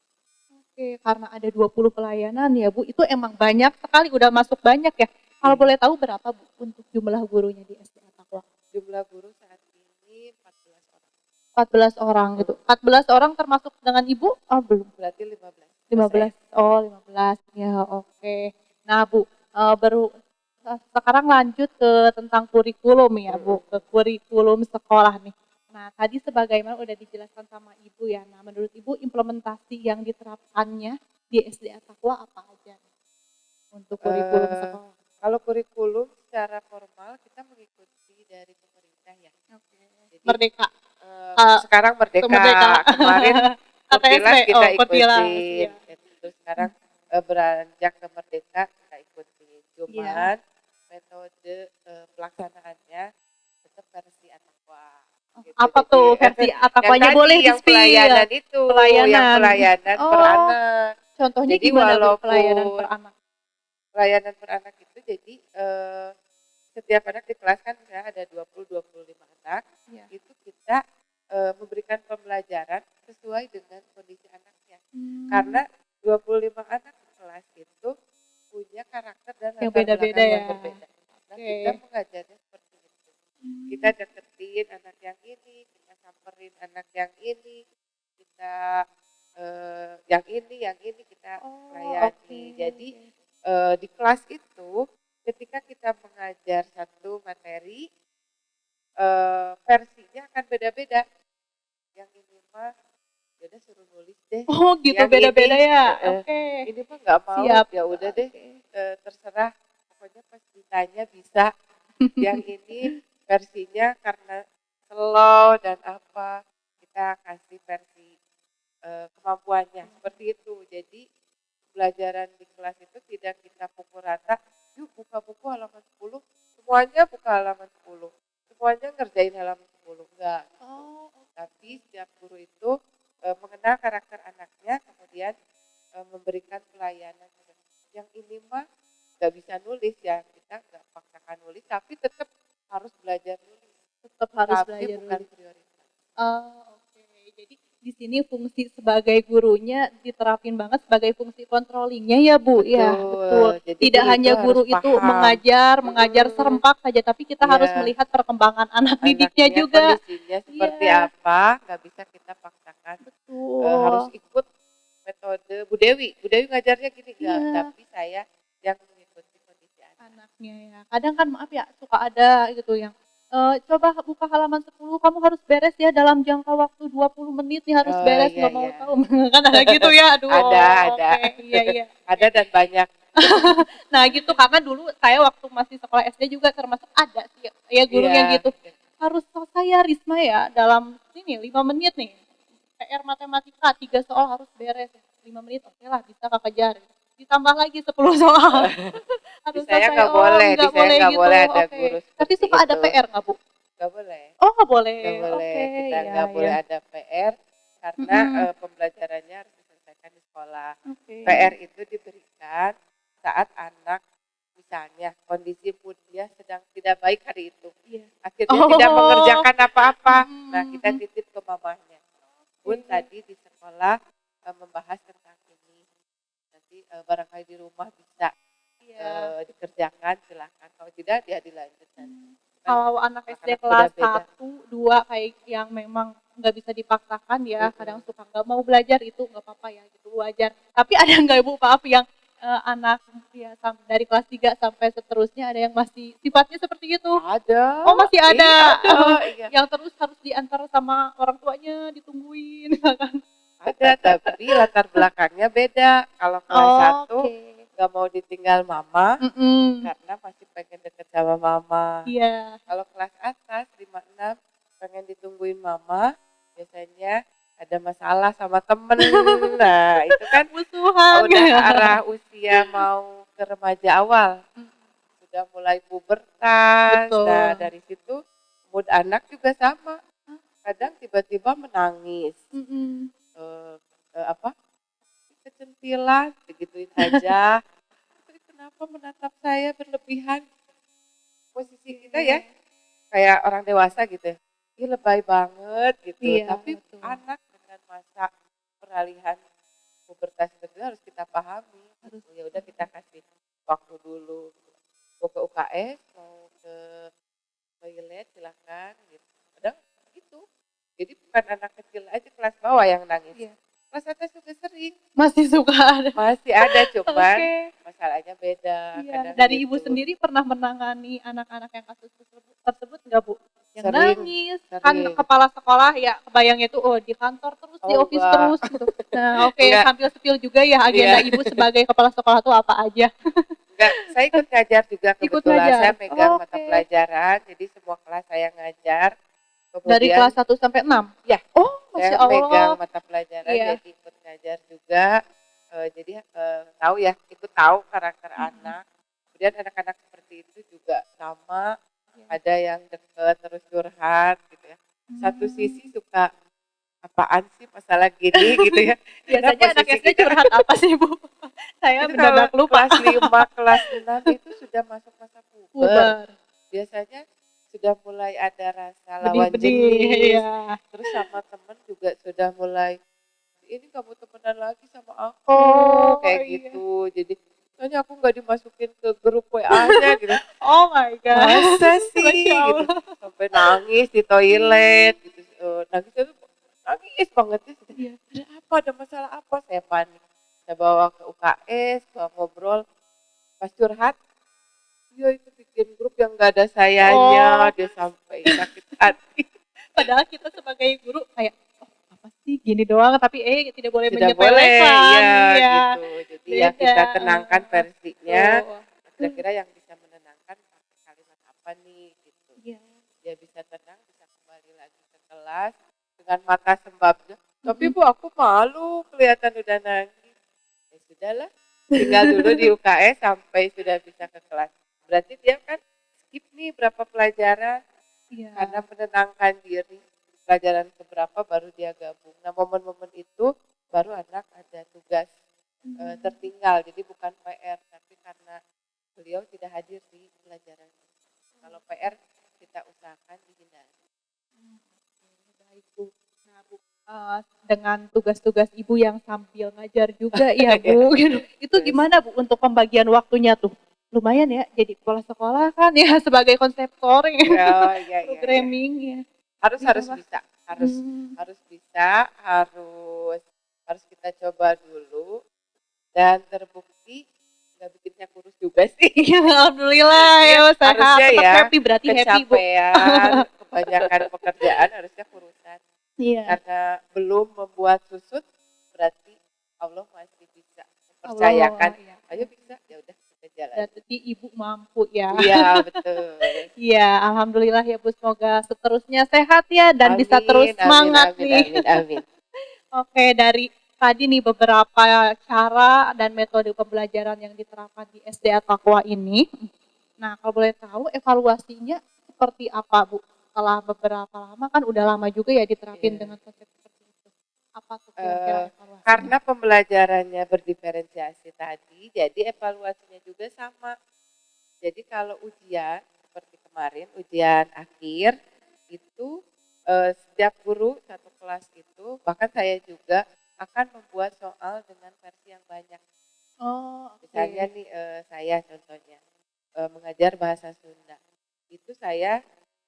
[SPEAKER 2] Oke, karena ada 20 pelayanan ya Bu, itu emang banyak sekali, udah masuk banyak ya. Kalau boleh tahu berapa Bu untuk jumlah gurunya di SD At-Taqwa?
[SPEAKER 3] Jumlah guru saat ini 14 orang.
[SPEAKER 2] 14 orang gitu. 14 orang termasuk dengan Ibu? Oh belum.
[SPEAKER 3] Berarti 15.
[SPEAKER 2] 15. Oh 15. Ya oke. Nah Bu, sekarang lanjut ke tentang kurikulum ya Bu, ke kurikulum sekolah nih. Nah, tadi sebagaimana udah dijelaskan sama Ibu ya. Nah, menurut Ibu implementasi yang diterapkannya di SD At-Taqwa apa aja nih untuk kurikulum
[SPEAKER 3] Eh,
[SPEAKER 2] sekolah?
[SPEAKER 3] Kalau kurikulum secara formal kita mengikuti dari pemerintah ya.
[SPEAKER 2] Oke.
[SPEAKER 3] Jadi
[SPEAKER 2] Merdeka. Eh,
[SPEAKER 3] sekarang
[SPEAKER 2] Merdeka.
[SPEAKER 3] Merdeka, kemarin
[SPEAKER 2] KTSP,
[SPEAKER 3] Kurtilas kita
[SPEAKER 2] Kurtilas,
[SPEAKER 3] ikutin,
[SPEAKER 2] iya.
[SPEAKER 3] gitu. Terus sekarang beranjak ke Merdeka kita ikutin.
[SPEAKER 2] Iya.
[SPEAKER 3] Cuman metode pelaksanaannya tetap versi At-Taqwa. Gitu.
[SPEAKER 2] Apa
[SPEAKER 3] Jadi
[SPEAKER 2] tuh versi
[SPEAKER 3] yang
[SPEAKER 2] At-Taqwanya
[SPEAKER 3] tadi
[SPEAKER 2] boleh
[SPEAKER 3] yang
[SPEAKER 2] di-spill?
[SPEAKER 3] pelayanan itu, yang
[SPEAKER 2] Pelayanan.
[SPEAKER 3] pelayanan per
[SPEAKER 2] Oh,
[SPEAKER 3] anak.
[SPEAKER 2] contohnya
[SPEAKER 3] Jadi
[SPEAKER 2] gimana Bu pelayanan per
[SPEAKER 3] walaupun
[SPEAKER 2] anak?
[SPEAKER 3] pelayanan per anak itu jadi setiap anak di kelas kan misalnya ada 20-25 anak,
[SPEAKER 2] Iya.
[SPEAKER 3] itu kita memberikan pembelajaran sesuai dengan kondisi anaknya.
[SPEAKER 2] Hmm.
[SPEAKER 3] Karena 25 anak di kelas itu punya karakter dan
[SPEAKER 2] Yang
[SPEAKER 3] latar
[SPEAKER 2] beda-beda
[SPEAKER 3] belakang yang
[SPEAKER 2] ya.
[SPEAKER 3] berbeda. Nah,
[SPEAKER 2] Oke.
[SPEAKER 3] kita mengajarnya seperti itu. Kita deketin anak yang ini, kita samperin anak yang ini, kita yang ini kita
[SPEAKER 2] Oh,
[SPEAKER 3] layani.
[SPEAKER 2] oke.
[SPEAKER 3] Jadi di kelas itu ketika kita mengajar satu materi versinya akan beda-beda. Yang ini mah ya udah suruh nulis deh.
[SPEAKER 2] Oh, gitu
[SPEAKER 3] Yang
[SPEAKER 2] beda-beda
[SPEAKER 3] ini,
[SPEAKER 2] ya. Oke.
[SPEAKER 3] ini mah nggak mau,
[SPEAKER 2] Siap.
[SPEAKER 3] ya udah deh
[SPEAKER 2] Oke.
[SPEAKER 3] terserah. Pokoknya pas ditanya bisa. Yang ini versinya karena slow dan apa kita kasih versi kemampuannya seperti itu. Jadi pelajaran di kelas itu tidak kita pukul rata. Yuk buka buku halaman 10, semuanya buka halaman 10. Semuanya ngerjain halaman 10. Enggak.
[SPEAKER 2] Oh,
[SPEAKER 3] Tapi setiap guru itu mengenal karakter anaknya, kemudian memberikan pelayanan. Yang ini mah nggak bisa nulis ya, kita nggak paksakan nulis, tapi tetap harus belajar nulis.
[SPEAKER 2] tetap harus
[SPEAKER 3] Tapi
[SPEAKER 2] belajar
[SPEAKER 3] bukan
[SPEAKER 2] nulis.
[SPEAKER 3] prioritas.
[SPEAKER 2] Oh, oke. Jadi di sini fungsi sebagai gurunya diterapin banget sebagai fungsi controllingnya ya Bu. Ya, betul.
[SPEAKER 3] Jadi
[SPEAKER 2] Tidak
[SPEAKER 3] guru
[SPEAKER 2] hanya
[SPEAKER 3] itu
[SPEAKER 2] guru
[SPEAKER 3] harus
[SPEAKER 2] itu
[SPEAKER 3] paham.
[SPEAKER 2] mengajar serempak saja, tapi kita harus
[SPEAKER 3] Iya.
[SPEAKER 2] melihat perkembangan anak didiknya
[SPEAKER 3] Anaknya
[SPEAKER 2] juga.
[SPEAKER 3] kondisinya seperti
[SPEAKER 2] Iya.
[SPEAKER 3] apa, nggak bisa kita paksakan.
[SPEAKER 2] Betul.
[SPEAKER 3] Harus ikut metode Bu Dewi. Bu Dewi ngajarnya gini enggak,
[SPEAKER 2] Iya.
[SPEAKER 3] tapi saya yang mengikuti kondisi anak.
[SPEAKER 2] Anaknya ya. Kadang kan maaf ya, suka ada gitu yang coba buka halaman 10, kamu harus beres ya dalam jangka waktu 20 menit nih harus
[SPEAKER 3] Oh,
[SPEAKER 2] beres,
[SPEAKER 3] iya,
[SPEAKER 2] nggak mau
[SPEAKER 3] iya.
[SPEAKER 2] tahu. Kan ada gitu ya, aduh.
[SPEAKER 3] Ada.
[SPEAKER 2] Oke, iya, iya.
[SPEAKER 3] Ada dan banyak.
[SPEAKER 2] Nah gitu, karena dulu saya waktu masih sekolah SD juga termasuk ada sih ya guru yang
[SPEAKER 3] Iya.
[SPEAKER 2] gitu. Harus selesai ya Risma ya dalam ini 5 menit nih. PR matematika 3 soal harus beres 5 menit, oke lah bisa Kak kejar. Ditambah lagi 10 soal. Harus
[SPEAKER 3] Di saya
[SPEAKER 2] selesai.
[SPEAKER 3] nggak
[SPEAKER 2] Oh,
[SPEAKER 3] boleh, di
[SPEAKER 2] nggak
[SPEAKER 3] saya
[SPEAKER 2] boleh
[SPEAKER 3] nggak
[SPEAKER 2] gitu.
[SPEAKER 3] boleh ada
[SPEAKER 2] Oke.
[SPEAKER 3] guru
[SPEAKER 2] Tapi
[SPEAKER 3] seperti
[SPEAKER 2] suka ada
[SPEAKER 3] itu.
[SPEAKER 2] PR nggak Bu?
[SPEAKER 3] Nggak boleh.
[SPEAKER 2] Oh nggak boleh.
[SPEAKER 3] Nggak boleh.
[SPEAKER 2] Oke,
[SPEAKER 3] Kita
[SPEAKER 2] iya,
[SPEAKER 3] nggak boleh
[SPEAKER 2] iya.
[SPEAKER 3] ada PR karena pembelajarannya harus diselesaikan di sekolah.
[SPEAKER 2] Oke.
[SPEAKER 3] PR itu diberikan saat anak misalnya kondisi mood dia sedang tidak baik hari itu.
[SPEAKER 2] Iya.
[SPEAKER 3] Akhirnya
[SPEAKER 2] Oh.
[SPEAKER 3] tidak mengerjakan apa-apa. Nah, kita
[SPEAKER 2] Hmm.
[SPEAKER 3] titip ke mamahnya. Bun tadi di sekolah membahas tentang ini. Nanti barangkali di rumah bisa
[SPEAKER 2] Iya.
[SPEAKER 3] dikerjakan, silakan. Kalau tidak dia dilanjutkan.
[SPEAKER 2] Kalau anak SD
[SPEAKER 3] Anak-anak
[SPEAKER 2] kelas
[SPEAKER 3] beda-beda.
[SPEAKER 2] 1, 2 kayak yang memang nggak bisa dipaksakan ya, kadang suka nggak mau belajar itu nggak apa-apa ya gitu, wajar. Tapi ada nggak Ibu maaf yang anak ya dari kelas 3 sampai seterusnya ada yang masih sifatnya seperti itu?
[SPEAKER 3] Ada.
[SPEAKER 2] Oh masih ada.
[SPEAKER 3] Iya.
[SPEAKER 2] Yang terus harus diantar sama orang tuanya, ditungguin kan?
[SPEAKER 3] Ada, tapi latar belakangnya beda. Kalau kelas 1
[SPEAKER 2] Oke.
[SPEAKER 3] nggak mau ditinggal mama
[SPEAKER 2] Mm-mm.
[SPEAKER 3] karena masih pengen deket sama mama.
[SPEAKER 2] Iya.
[SPEAKER 3] Kalau kelas atas 5-6 pengen ditungguin mama, biasanya ada masalah sama temen. Nah, itu kan
[SPEAKER 2] Musuhan.
[SPEAKER 3] udah arah usia mau ke remaja awal. Sudah mulai pubertas.
[SPEAKER 2] Betul.
[SPEAKER 3] Nah, dari situ mood anak juga sama. Kadang tiba-tiba menangis.
[SPEAKER 2] Mm-mm.
[SPEAKER 3] Apa? Kecentilan, digituin aja. Tapi kenapa menatap saya berlebihan? Posisi kita ya kayak orang dewasa gitu. Ih, lebay banget gitu.
[SPEAKER 2] Iya,
[SPEAKER 3] Tapi
[SPEAKER 2] betul.
[SPEAKER 3] anak dengan masa peralihan pubertas itu harus kita pahami.
[SPEAKER 2] Harus.
[SPEAKER 3] Ya udah kita kasih waktu dulu. Mau ke UKS, mau ke toilet silakan gitu. Kadang gitu. Jadi bukan anak kecil aja kelas bawah yang nangis.
[SPEAKER 2] Iya.
[SPEAKER 3] Kelas atas juga sering.
[SPEAKER 2] Masih suka ada.
[SPEAKER 3] Masih ada cuman
[SPEAKER 2] Oke.
[SPEAKER 3] masalahnya beda.
[SPEAKER 2] Iya.
[SPEAKER 3] Kadang
[SPEAKER 2] Dari
[SPEAKER 3] gitu.
[SPEAKER 2] Ibu sendiri pernah menangani anak-anak yang kasus tersebut nggak Bu? Yang yang
[SPEAKER 3] Sering,
[SPEAKER 2] nangis. Kan
[SPEAKER 3] sering.
[SPEAKER 2] kepala sekolah ya kebayangnya tuh oh di kantor terus, di
[SPEAKER 3] Oh,
[SPEAKER 2] office
[SPEAKER 3] enggak.
[SPEAKER 2] terus gitu. Nah, oke,
[SPEAKER 3] Enggak.
[SPEAKER 2] sambil spill juga ya agenda
[SPEAKER 3] Iya.
[SPEAKER 2] Ibu sebagai kepala sekolah tuh apa aja.
[SPEAKER 3] Enggak, saya ikut ngajar juga
[SPEAKER 2] Ikut
[SPEAKER 3] kebetulan.
[SPEAKER 2] ngajar.
[SPEAKER 3] Saya megang mata
[SPEAKER 2] Oke.
[SPEAKER 3] pelajaran, jadi semua kelas saya ngajar.
[SPEAKER 2] Dari
[SPEAKER 3] Kemudian
[SPEAKER 2] kelas 1 sampai 6.
[SPEAKER 3] ya,
[SPEAKER 2] Oh,
[SPEAKER 3] saya
[SPEAKER 2] Masya
[SPEAKER 3] megang
[SPEAKER 2] Allah.
[SPEAKER 3] mata pelajaran,
[SPEAKER 2] Iya.
[SPEAKER 3] jadi ikut ngajar juga. Jadi tahu ya, ikut tahu karakter
[SPEAKER 2] Mm-mm.
[SPEAKER 3] anak. Kemudian anak-anak seperti itu juga sama,
[SPEAKER 2] Iya.
[SPEAKER 3] ada yang deket terus curhat gitu ya. Satu sisi suka apaan sih masalah gini gitu ya. Karena
[SPEAKER 2] Biasanya anak
[SPEAKER 3] posisi
[SPEAKER 2] SD
[SPEAKER 3] kita
[SPEAKER 2] curhat apa sih, Bu? Saya
[SPEAKER 3] itu kalau
[SPEAKER 2] mendadak lupa.
[SPEAKER 3] kelas 5, kelas 6 itu sudah masuk masa puber.
[SPEAKER 2] Puber.
[SPEAKER 3] Biasanya sudah mulai ada rasa lawan
[SPEAKER 2] Benih-benih,
[SPEAKER 3] jenis.
[SPEAKER 2] ya.
[SPEAKER 3] Terus sama temen juga sudah mulai, ini kamu temenan lagi sama aku,
[SPEAKER 2] Oh,
[SPEAKER 3] kayak
[SPEAKER 2] iya.
[SPEAKER 3] gitu. Jadi, soalnya aku nggak dimasukin ke grup WA-nya gitu.
[SPEAKER 2] Oh my God.
[SPEAKER 3] Masa
[SPEAKER 2] Masya
[SPEAKER 3] sih gitu.
[SPEAKER 2] Allah.
[SPEAKER 3] Sampai nangis di toilet gitu. Nangisnya tuh nangis banget sih.
[SPEAKER 2] Iya.
[SPEAKER 3] Ada apa? Ada masalah apa? Saya panik. Saya bawa ke UKS, bawa ngobrol. Pas curhat, dia itu bikin grup yang nggak ada sayanya.
[SPEAKER 2] Oh,
[SPEAKER 3] Dia sampai sakit hati.
[SPEAKER 2] padahal kita sebagai guru kayak oh, apa sih gini doang tapi tidak boleh
[SPEAKER 3] Tidak boleh,
[SPEAKER 2] menyepelekan.
[SPEAKER 3] ya
[SPEAKER 2] Iya.
[SPEAKER 3] gitu. Jadi ya
[SPEAKER 2] Beda.
[SPEAKER 3] kita tenangkan versinya.
[SPEAKER 2] Tuh.
[SPEAKER 3] Kira-kira yang bisa menenangkan pakai kalimat apa nih gitu.
[SPEAKER 2] Iya.
[SPEAKER 3] Dia bisa tenang, bisa kembali lagi ke kelas dengan mata sembabnya. Tapi Bu, aku malu kelihatan udah nangis. Ya sudahlah, tinggal dulu di UKS sampai sudah bisa ke kelas. Berarti dia kan skip nih berapa pelajaran
[SPEAKER 2] Iya.
[SPEAKER 3] karena menenangkan diri. Pelajaran keberapa baru dia gabung. Nah, momen-momen itu baru anak ada tugas tertinggal. Jadi bukan PR, tapi karena beliau tidak hadir di pelajaran. Kalau PR kita usahakan dihindari.
[SPEAKER 2] Baik, Bu. Nah, Bu, dengan tugas-tugas Ibu yang sambil ngajar juga ya, Bu. Gitu. Itu gimana, Bu, untuk pembagian waktunya tuh? Lumayan ya, jadi kepala sekolah kan ya sebagai konseptor ya,
[SPEAKER 3] Ya.
[SPEAKER 2] programming ya.
[SPEAKER 3] Harus
[SPEAKER 2] Ditambah.
[SPEAKER 3] bisa, harus bisa, harus kita coba dulu dan terbukti nggak bikin saya kurus juga sih.
[SPEAKER 2] Iya, alhamdulillah ya, sehat.
[SPEAKER 3] Harusnya
[SPEAKER 2] Tetap
[SPEAKER 3] ya,
[SPEAKER 2] happy, berarti happy, Bu.
[SPEAKER 3] kecapean, kebanyakan pekerjaan harusnya kurusan.
[SPEAKER 2] Iya.
[SPEAKER 3] Karena belum membuat susut, berarti Allah masih bisa mempercayakan.
[SPEAKER 2] Allah, iya.
[SPEAKER 3] Ayo bisa, ya udah kita jalan.
[SPEAKER 2] Berarti Ibu mampu ya.
[SPEAKER 3] Iya, betul.
[SPEAKER 2] Iya, alhamdulillah ya Bu, semoga seterusnya sehat ya dan bisa terus semangat nih.
[SPEAKER 3] Amin.
[SPEAKER 2] Oke, dari tadi nih beberapa cara dan metode pembelajaran yang diterapkan di SD At-Taqwa ini. Nah, kalau boleh tahu evaluasinya seperti apa, Bu? Setelah beberapa lama kan udah lama juga ya diterapin dengan konsep seperti itu. Apa tuh kira-kira evaluasinya?
[SPEAKER 3] Karena pembelajarannya berdiferensiasi tadi, jadi evaluasinya juga sama. Jadi kalau ujian, seperti kemarin, ujian akhir, itu setiap guru satu kelas itu, bahkan saya juga akan membuat soal dengan versi yang banyak.
[SPEAKER 2] Oh, oke.
[SPEAKER 3] Misalnya nih saya contohnya mengajar bahasa Sunda. Itu saya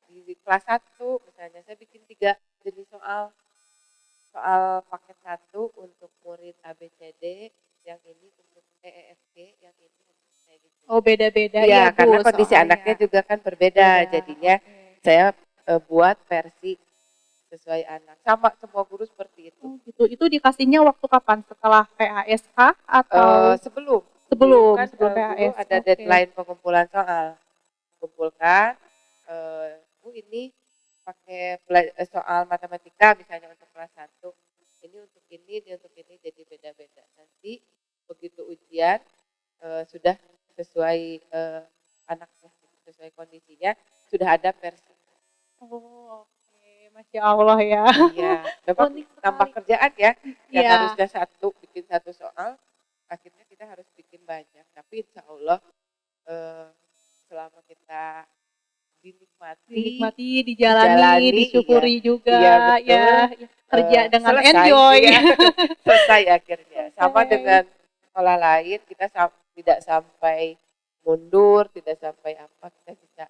[SPEAKER 3] di kelas 1 misalnya saya bikin 3 jenis soal. Soal paket 1 untuk murid ABCD, yang ini untuk EEFG, yang ini untuk kayak gitu.
[SPEAKER 2] Oh, beda-beda
[SPEAKER 3] ya,
[SPEAKER 2] ya, Bu,
[SPEAKER 3] karena kondisi
[SPEAKER 2] soalnya.
[SPEAKER 3] anaknya juga kan berbeda.
[SPEAKER 2] Beda,
[SPEAKER 3] Jadinya
[SPEAKER 2] oke.
[SPEAKER 3] saya buat versi sesuai anak. Sama semua guru seperti itu.
[SPEAKER 2] Oh, gitu. Itu dikasihnya waktu kapan? Setelah PASK atau
[SPEAKER 3] Sebelum kan
[SPEAKER 2] sebelum
[SPEAKER 3] guru
[SPEAKER 2] PAS?
[SPEAKER 3] ada
[SPEAKER 2] Oke.
[SPEAKER 3] deadline pengumpulan soal. Kumpulkan, ini pakai soal matematika misalnya untuk kelas 1. Ini untuk ini untuk ini, jadi beda-beda. Nanti begitu ujian sudah sesuai anaknya, sesuai kondisinya, sudah ada versi.
[SPEAKER 2] Oh, oke. Masya Allah ya.
[SPEAKER 3] Iya, memang
[SPEAKER 2] Unik
[SPEAKER 3] tambah
[SPEAKER 2] sekali.
[SPEAKER 3] kerjaan ya. Yang
[SPEAKER 2] Iya.
[SPEAKER 3] harusnya bikin 1 soal, akhirnya kita harus bikin banyak. Tapi insya Allah selama kita dinikmati,
[SPEAKER 2] dijalani, disyukuri juga,
[SPEAKER 3] iya, betul.
[SPEAKER 2] ya, kerja dengan
[SPEAKER 3] Selesai,
[SPEAKER 2] enjoy.
[SPEAKER 3] iya. Selesai akhirnya. Sama
[SPEAKER 2] Oke.
[SPEAKER 3] dengan sekolah lain, kita tidak sampai mundur, tidak sampai apa, kita bisa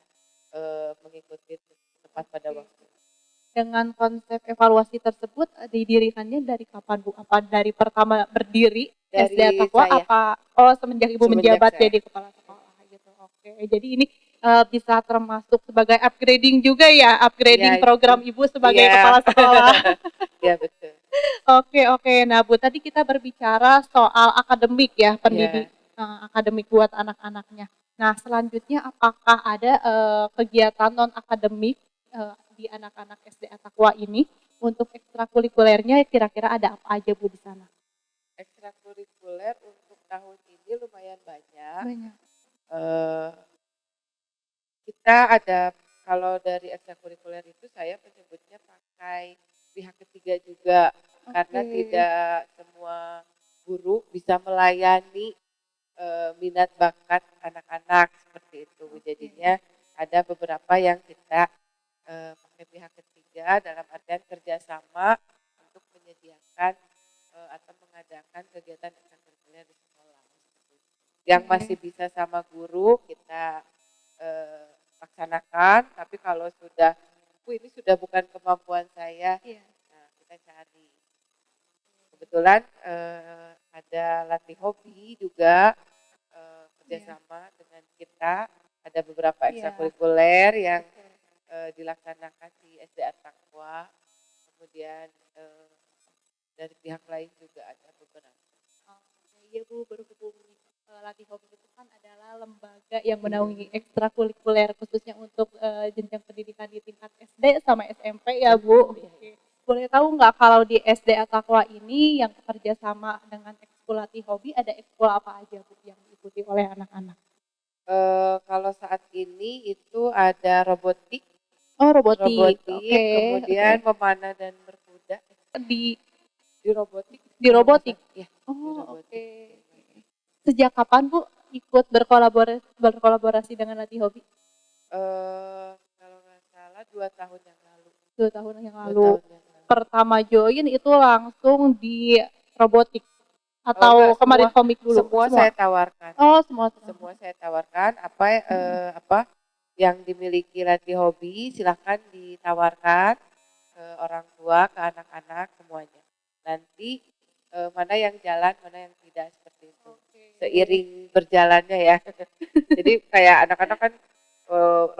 [SPEAKER 3] mengikuti tepat pada waktu.
[SPEAKER 2] Dengan konsep evaluasi tersebut didirikannya dari kapan, Bu? Apa dari pertama berdiri
[SPEAKER 3] Dari
[SPEAKER 2] SD At-Taqwa
[SPEAKER 3] saya.
[SPEAKER 2] apa semenjak Ibu
[SPEAKER 3] Semenjak
[SPEAKER 2] menjabat
[SPEAKER 3] saya.
[SPEAKER 2] jadi kepala sekolah gitu. Oke. Jadi ini bisa termasuk sebagai upgrading juga ya, upgrading
[SPEAKER 3] Iya,
[SPEAKER 2] program Ibu sebagai
[SPEAKER 3] iya.
[SPEAKER 2] kepala sekolah.
[SPEAKER 3] Iya, betul.
[SPEAKER 2] Oke. Nah, Bu, tadi kita berbicara soal akademik ya,
[SPEAKER 3] Iya.
[SPEAKER 2] akademik buat anak-anaknya. Nah, selanjutnya apakah ada kegiatan non akademik di anak-anak SD Atakwa ini untuk ekstrakurikulernya kira-kira ada apa aja Bu di sana?
[SPEAKER 3] Ekstrakurikuler untuk tahun ini lumayan banyak.
[SPEAKER 2] Banyak.
[SPEAKER 3] Eh, kita ada, kalau dari ekstrakurikuler itu saya menyebutnya pakai pihak ketiga juga, karena
[SPEAKER 2] Oke.
[SPEAKER 3] tidak semua guru bisa melayani minat bakat anak-anak seperti itu. Jadinya ada beberapa yang kita pakai pihak ketiga dalam artian kerjasama untuk menyediakan atau mengadakan kegiatan ekstrakurikuler di sekolah. Yang masih bisa sama guru kita laksanakan, tapi kalau sudah, ini sudah bukan kemampuan saya, nah kita cari. Kebetulan ada latih hobi juga kerjasama dengan kita, ada beberapa ekstrakurikuler yang dilaksanakan di SD Atakwa, kemudian dari pihak lain juga ada beberapa.
[SPEAKER 2] Iya Bu, berhubung latih hobi itu kan adalah lembaga yang menaungi ekstrakurikuler khususnya untuk jenjang pendidikan di tingkat SD sama SMP ya Bu. Oke. Boleh tahu nggak kalau di SD Atakwa ini yang bekerja sama dengan ekskul latih hobi ada ekskul apa aja Bu yang diikuti oleh anak-anak?
[SPEAKER 3] Kalau saat ini itu ada robotik,
[SPEAKER 2] Oh, robotik. Oke.
[SPEAKER 3] kemudian memanah dan berkuda
[SPEAKER 2] Di
[SPEAKER 3] di robotik.
[SPEAKER 2] di robotik.
[SPEAKER 3] Ya,
[SPEAKER 2] Oh, oke. Sejak kapan Bu ikut berkolaborasi dengan latih hobi?
[SPEAKER 3] Kalau nggak salah 2 tahun yang lalu.
[SPEAKER 2] 2 tahun yang
[SPEAKER 3] 2
[SPEAKER 2] lalu.
[SPEAKER 3] tahun yang lalu.
[SPEAKER 2] Pertama join itu langsung di robotik atau
[SPEAKER 3] Enggak,
[SPEAKER 2] kemarin komik dulu?
[SPEAKER 3] semua saya tawarkan.
[SPEAKER 2] Oh, semua.
[SPEAKER 3] Semua saya tawarkan, apa yang dimiliki latih hobi silakan ditawarkan ke orang tua, ke anak-anak semuanya. Nanti mana yang jalan, mana yang tidak, seperti itu. Seiring berjalannya ya. Jadi kayak anak-anak kan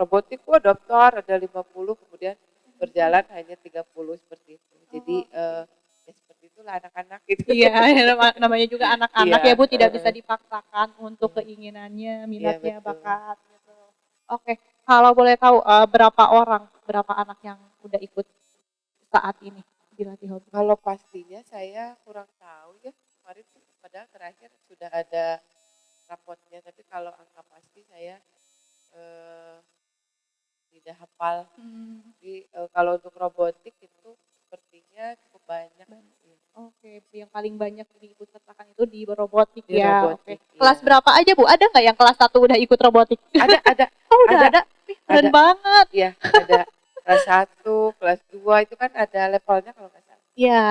[SPEAKER 3] robotik daftar ada 50, kemudian berjalan hanya 30 seperti itu. Jadi ya seperti itulah anak-anak gitu.
[SPEAKER 2] Iya, namanya juga anak-anak
[SPEAKER 3] Iya.
[SPEAKER 2] ya Bu, tidak bisa dipaksakan untuk keinginannya, minatnya,
[SPEAKER 3] betul.
[SPEAKER 2] bakat gitu. Oke, kalau boleh tahu berapa anak yang udah ikut saat ini di latih hobi?
[SPEAKER 3] Kalau pastinya saya kurang tahu ya, kemarin padahal terakhir sudah ada rapotnya, tapi kalau angka pasti saya tidak hafal. Jadi kalau untuk robotik itu sepertinya cukup banyak.
[SPEAKER 2] Oke, yang paling banyak diikutsertakan itu di robotik
[SPEAKER 3] Di
[SPEAKER 2] ya.
[SPEAKER 3] robotik,
[SPEAKER 2] Oke. Kelas
[SPEAKER 3] iya.
[SPEAKER 2] berapa aja Bu? Ada nggak yang kelas 1 udah ikut robotik?
[SPEAKER 3] Ada.
[SPEAKER 2] Oh, udah ada. Keren
[SPEAKER 3] Ada.
[SPEAKER 2] banget.
[SPEAKER 3] Iya, ada kelas 1, kelas 2 itu kan ada levelnya kalau nggak salah.
[SPEAKER 2] Iya.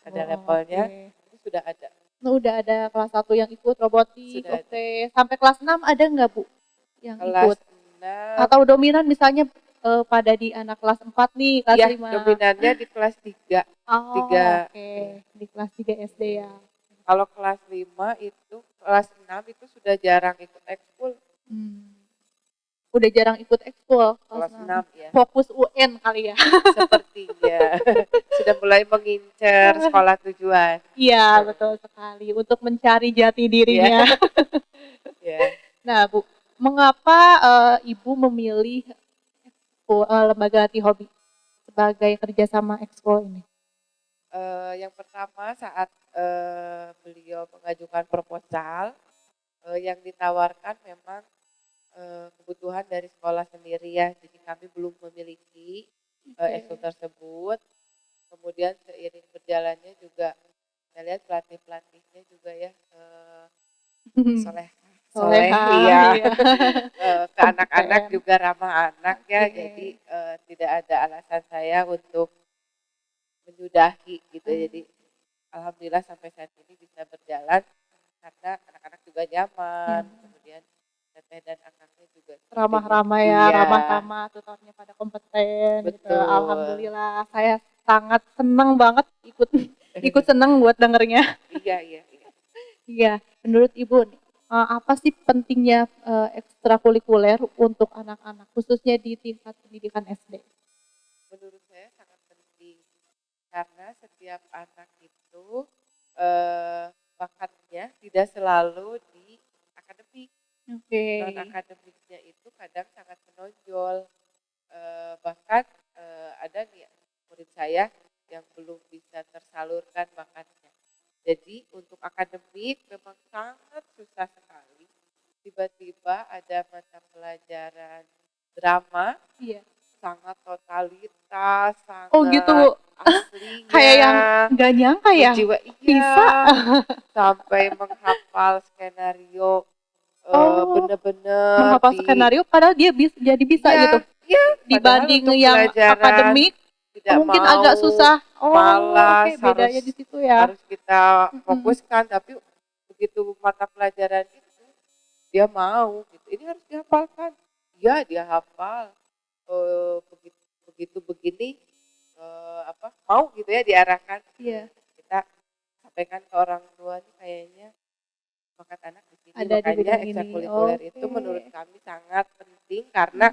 [SPEAKER 3] Ada levelnya, itu sudah ada.
[SPEAKER 2] Udah ada kelas 1 yang ikut robotik.
[SPEAKER 3] Sudah
[SPEAKER 2] Oke. Sampai kelas 6 ada nggak Bu yang
[SPEAKER 3] Kelas
[SPEAKER 2] ikut?
[SPEAKER 3] 6,
[SPEAKER 2] Atau dominan misalnya pada di anak kelas 4 nih, kelas
[SPEAKER 3] ya
[SPEAKER 2] 5?
[SPEAKER 3] dominannya di kelas 3.
[SPEAKER 2] Oh,
[SPEAKER 3] 3.
[SPEAKER 2] oke. Di kelas 3 SD ya.
[SPEAKER 3] Kalau kelas 5 itu, kelas 6 itu sudah jarang ikut ekskul.
[SPEAKER 2] Udah jarang ikut ekskul
[SPEAKER 3] Kelas 6 ya.
[SPEAKER 2] Fokus UN kali ya.
[SPEAKER 3] Sepertinya sudah mulai mengincar sekolah tujuan.
[SPEAKER 2] Iya, betul sekali. Untuk mencari jati dirinya.
[SPEAKER 3] Ya.
[SPEAKER 2] Nah, Bu, mengapa Ibu memilih lembaga latih hobi sebagai kerjasama ekskul ini?
[SPEAKER 3] Yang pertama saat beliau mengajukan proposal, yang ditawarkan memang kebutuhan dari sekolah sendiri ya, jadi kami belum memiliki ekskul tersebut. Kemudian seiring berjalannya juga saya lihat pelatihnya juga ya soleh iya. Ke anak-anak juga ramah anak ya, jadi tidak ada alasan saya untuk menyudahi gitu. Jadi alhamdulillah sampai saat ini bisa berjalan karena anak-anak juga nyaman, kemudian teteh dan akaknya juga
[SPEAKER 2] ramah-ramah ya, ramah-ramah, tutornya pada kompeten.
[SPEAKER 3] Betul.
[SPEAKER 2] Gitu. Alhamdulillah, saya sangat senang banget ikut senang buat dengernya.
[SPEAKER 3] Iya.
[SPEAKER 2] Iya, menurut Ibu Apa sih pentingnya ekstrakurikuler untuk anak-anak, khususnya di tingkat pendidikan SD?
[SPEAKER 3] Menurut saya sangat penting karena setiap anak itu bakatnya tidak selalu di akademik.
[SPEAKER 2] Oke.
[SPEAKER 3] Non akademiknya itu kadang sangat menonjol. Bahkan ada nih murid saya yang belum bisa tersalurkan bakatnya. Jadi untuk akademik memang sangat susah sekali. Tiba-tiba ada mata pelajaran drama
[SPEAKER 2] Iya.
[SPEAKER 3] sangat totalitas,
[SPEAKER 2] Oh gitu,
[SPEAKER 3] sangat aslinya,
[SPEAKER 2] kayak yang nggak nyangka ya,
[SPEAKER 3] menjiwa,
[SPEAKER 2] bisa.
[SPEAKER 3] sampai menghafal skenario
[SPEAKER 2] Oh,
[SPEAKER 3] bener-bener
[SPEAKER 2] menghafal
[SPEAKER 3] di
[SPEAKER 2] skenario padahal dia jadi bisa
[SPEAKER 3] ya,
[SPEAKER 2] gitu.
[SPEAKER 3] ya, padahal
[SPEAKER 2] Dibanding
[SPEAKER 3] untuk
[SPEAKER 2] yang
[SPEAKER 3] pelajaran
[SPEAKER 2] akademik
[SPEAKER 3] tidak
[SPEAKER 2] mungkin
[SPEAKER 3] mau,
[SPEAKER 2] agak susah. Oh, oke,
[SPEAKER 3] malas,
[SPEAKER 2] bedanya di situ ya.
[SPEAKER 3] harus kita
[SPEAKER 2] Mm-mm.
[SPEAKER 3] fokuskan, tapi begitu mata pelajaran itu dia mau gitu. Ini harus dihafalkan. Ya, dia hafal. Begitu begitu begini mau gitu ya diarahkan.
[SPEAKER 2] Iya.
[SPEAKER 3] Kita sampaikan ke orang tua nih kayaknya bakat anak di sini.
[SPEAKER 2] Ada di
[SPEAKER 3] Makanya
[SPEAKER 2] bidang ini.
[SPEAKER 3] ekstrakurikuler itu
[SPEAKER 2] Oke.
[SPEAKER 3] menurut kami sangat penting karena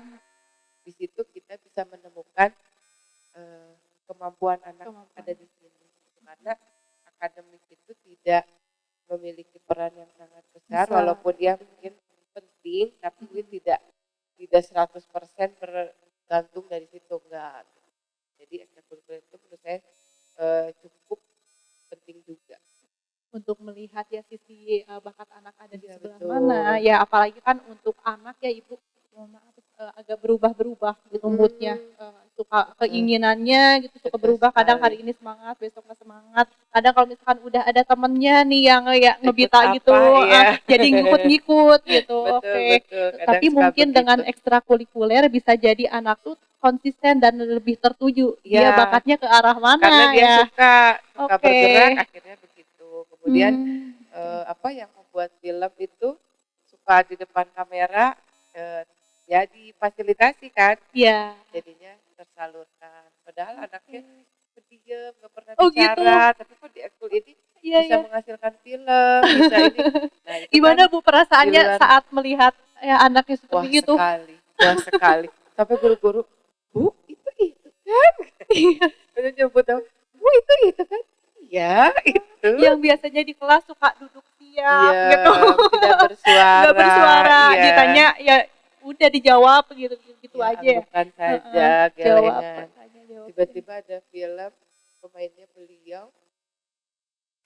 [SPEAKER 3] di situ kita bisa menemukan kemampuan anak ada di sini. Karena akademik itu tidak memiliki peran yang sangat besar, walaupun dia mungkin penting, tapi dia tidak 100% bergantung dari situ, enggak. Jadi ekstrakurikuler itu menurut saya cukup penting juga.
[SPEAKER 2] Untuk melihat ya sisi bakat anak ada di
[SPEAKER 3] Iya,
[SPEAKER 2] sebelah
[SPEAKER 3] betul.
[SPEAKER 2] mana. Ya apalagi kan untuk anak ya Ibu, mohon maaf, agak berubah-berubah gitu moodnya. Suka keinginannya gitu, suka
[SPEAKER 3] Betul
[SPEAKER 2] berubah. Kadang
[SPEAKER 3] sekali.
[SPEAKER 2] hari ini semangat, besok nggak semangat. Kadang kalau misalkan udah ada temennya nih yang ya
[SPEAKER 3] Ikut
[SPEAKER 2] ngebita
[SPEAKER 3] apa,
[SPEAKER 2] gitu,
[SPEAKER 3] iya.
[SPEAKER 2] jadi ngikut-ngikut gitu.
[SPEAKER 3] Betul,
[SPEAKER 2] Oke.
[SPEAKER 3] betul. Kadang
[SPEAKER 2] Tapi
[SPEAKER 3] suka
[SPEAKER 2] mungkin dengan
[SPEAKER 3] begitu.
[SPEAKER 2] ekstrakurikuler bisa jadi anak tuh konsisten dan lebih tertuju. Dia
[SPEAKER 3] Ya,
[SPEAKER 2] bakatnya ke arah mana
[SPEAKER 3] karena dia
[SPEAKER 2] ya.
[SPEAKER 3] suka
[SPEAKER 2] Oke.
[SPEAKER 3] bergerak, akhirnya begitu. Kemudian
[SPEAKER 2] Hmm.
[SPEAKER 3] yang membuat film itu suka di depan kamera, ya difasilitasi kan,
[SPEAKER 2] Iya.
[SPEAKER 3] jadinya tersalurkan. Padahal anaknya pendiam, nggak pernah
[SPEAKER 2] Oh gitu.
[SPEAKER 3] bicara, tapi kok di ekskul ini
[SPEAKER 2] Iya,
[SPEAKER 3] bisa
[SPEAKER 2] iya.
[SPEAKER 3] menghasilkan film, bisa ini. Nah, itu
[SPEAKER 2] Gimana
[SPEAKER 3] kan
[SPEAKER 2] Bu perasaannya
[SPEAKER 3] di luar-
[SPEAKER 2] saat melihat ya anaknya
[SPEAKER 3] wah
[SPEAKER 2] seperti itu?
[SPEAKER 3] wah sekali. Sampai guru-guru, Bu, itu kan?
[SPEAKER 2] Iya.
[SPEAKER 3] Udah nyebut tahu, Bu, itu kan? Iya, itu.
[SPEAKER 2] Yang biasanya di kelas suka duduk siap
[SPEAKER 3] Iya,
[SPEAKER 2] gitu.
[SPEAKER 3] tidak bersuara.
[SPEAKER 2] Nggak bersuara,
[SPEAKER 3] Iya.
[SPEAKER 2] ditanya ya udah dijawab gitu
[SPEAKER 3] Ya,
[SPEAKER 2] aja ya.
[SPEAKER 3] anggukan saja,
[SPEAKER 2] Jawab
[SPEAKER 3] gelengan.
[SPEAKER 2] pertanyaan, jawab.
[SPEAKER 3] Tiba-tiba ada film, pemainnya beliau.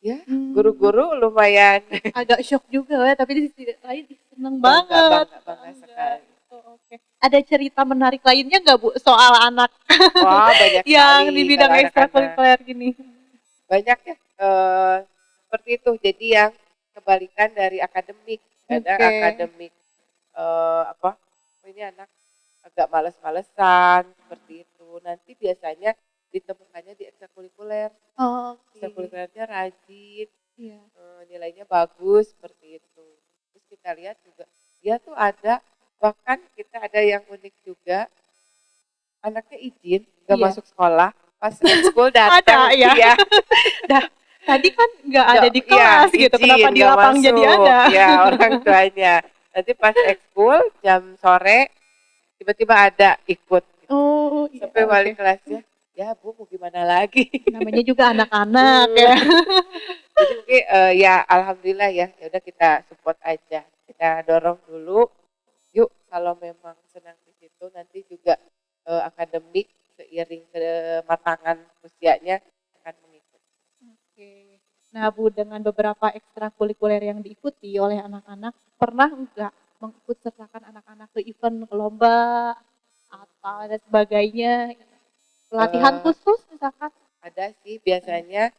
[SPEAKER 3] Ya,
[SPEAKER 2] Hmm.
[SPEAKER 3] guru-guru lumayan
[SPEAKER 2] Agak shock juga ya, tapi di sisi lain seneng
[SPEAKER 3] bangga
[SPEAKER 2] banget.
[SPEAKER 3] sekali.
[SPEAKER 2] Oh, oke. Ada cerita menarik lainnya nggak Bu soal anak
[SPEAKER 3] Wah, banyak
[SPEAKER 2] yang
[SPEAKER 3] sekali
[SPEAKER 2] di bidang
[SPEAKER 3] kalau anak-anak.
[SPEAKER 2] ekstrakurikuler gini?
[SPEAKER 3] Banyak ya, seperti itu. Jadi yang kebalikan dari akademik. Ada
[SPEAKER 2] Oke.
[SPEAKER 3] akademik ini anak agak males-malesan seperti itu. Nanti biasanya ditemukannya di ekstrakurikuler.
[SPEAKER 2] Oh,
[SPEAKER 3] Ekstrakurikulernya rajin,
[SPEAKER 2] iya.
[SPEAKER 3] nilainya bagus seperti itu. Terus kita lihat juga dia tuh ada, bahkan kita ada yang unik juga, anaknya izin nggak
[SPEAKER 2] Iya.
[SPEAKER 3] masuk sekolah, pas ekskul datang.
[SPEAKER 2] Ada, ya.
[SPEAKER 3] Iya.
[SPEAKER 2] Tadi kan nggak ada di
[SPEAKER 3] Iya,
[SPEAKER 2] kelas gitu,
[SPEAKER 3] izin,
[SPEAKER 2] kenapa di
[SPEAKER 3] nggak
[SPEAKER 2] lapang
[SPEAKER 3] masuk.
[SPEAKER 2] jadi ada?
[SPEAKER 3] Ya, orang tuanya. Nanti pas ekskul jam sore tiba-tiba ada ikut.
[SPEAKER 2] Oh, iya.
[SPEAKER 3] Sampai wali
[SPEAKER 2] Oke.
[SPEAKER 3] kelasnya, ya Bu mau gimana lagi?
[SPEAKER 2] Namanya juga anak-anak ya.
[SPEAKER 3] Jadi mungkin ya alhamdulillah ya udah kita support aja. Kita dorong dulu. Yuk kalau memang senang di situ nanti juga akademik seiring kematangan usianya akan mengikuti.
[SPEAKER 2] Oke. Nah Bu, dengan beberapa ekstrakurikuler yang diikuti oleh anak-anak, pernah nggak mengikut sertakan anak-anak ke event, ke lomba, atau dan sebagainya? Pelatihan khusus misalkan?
[SPEAKER 3] Ada sih biasanya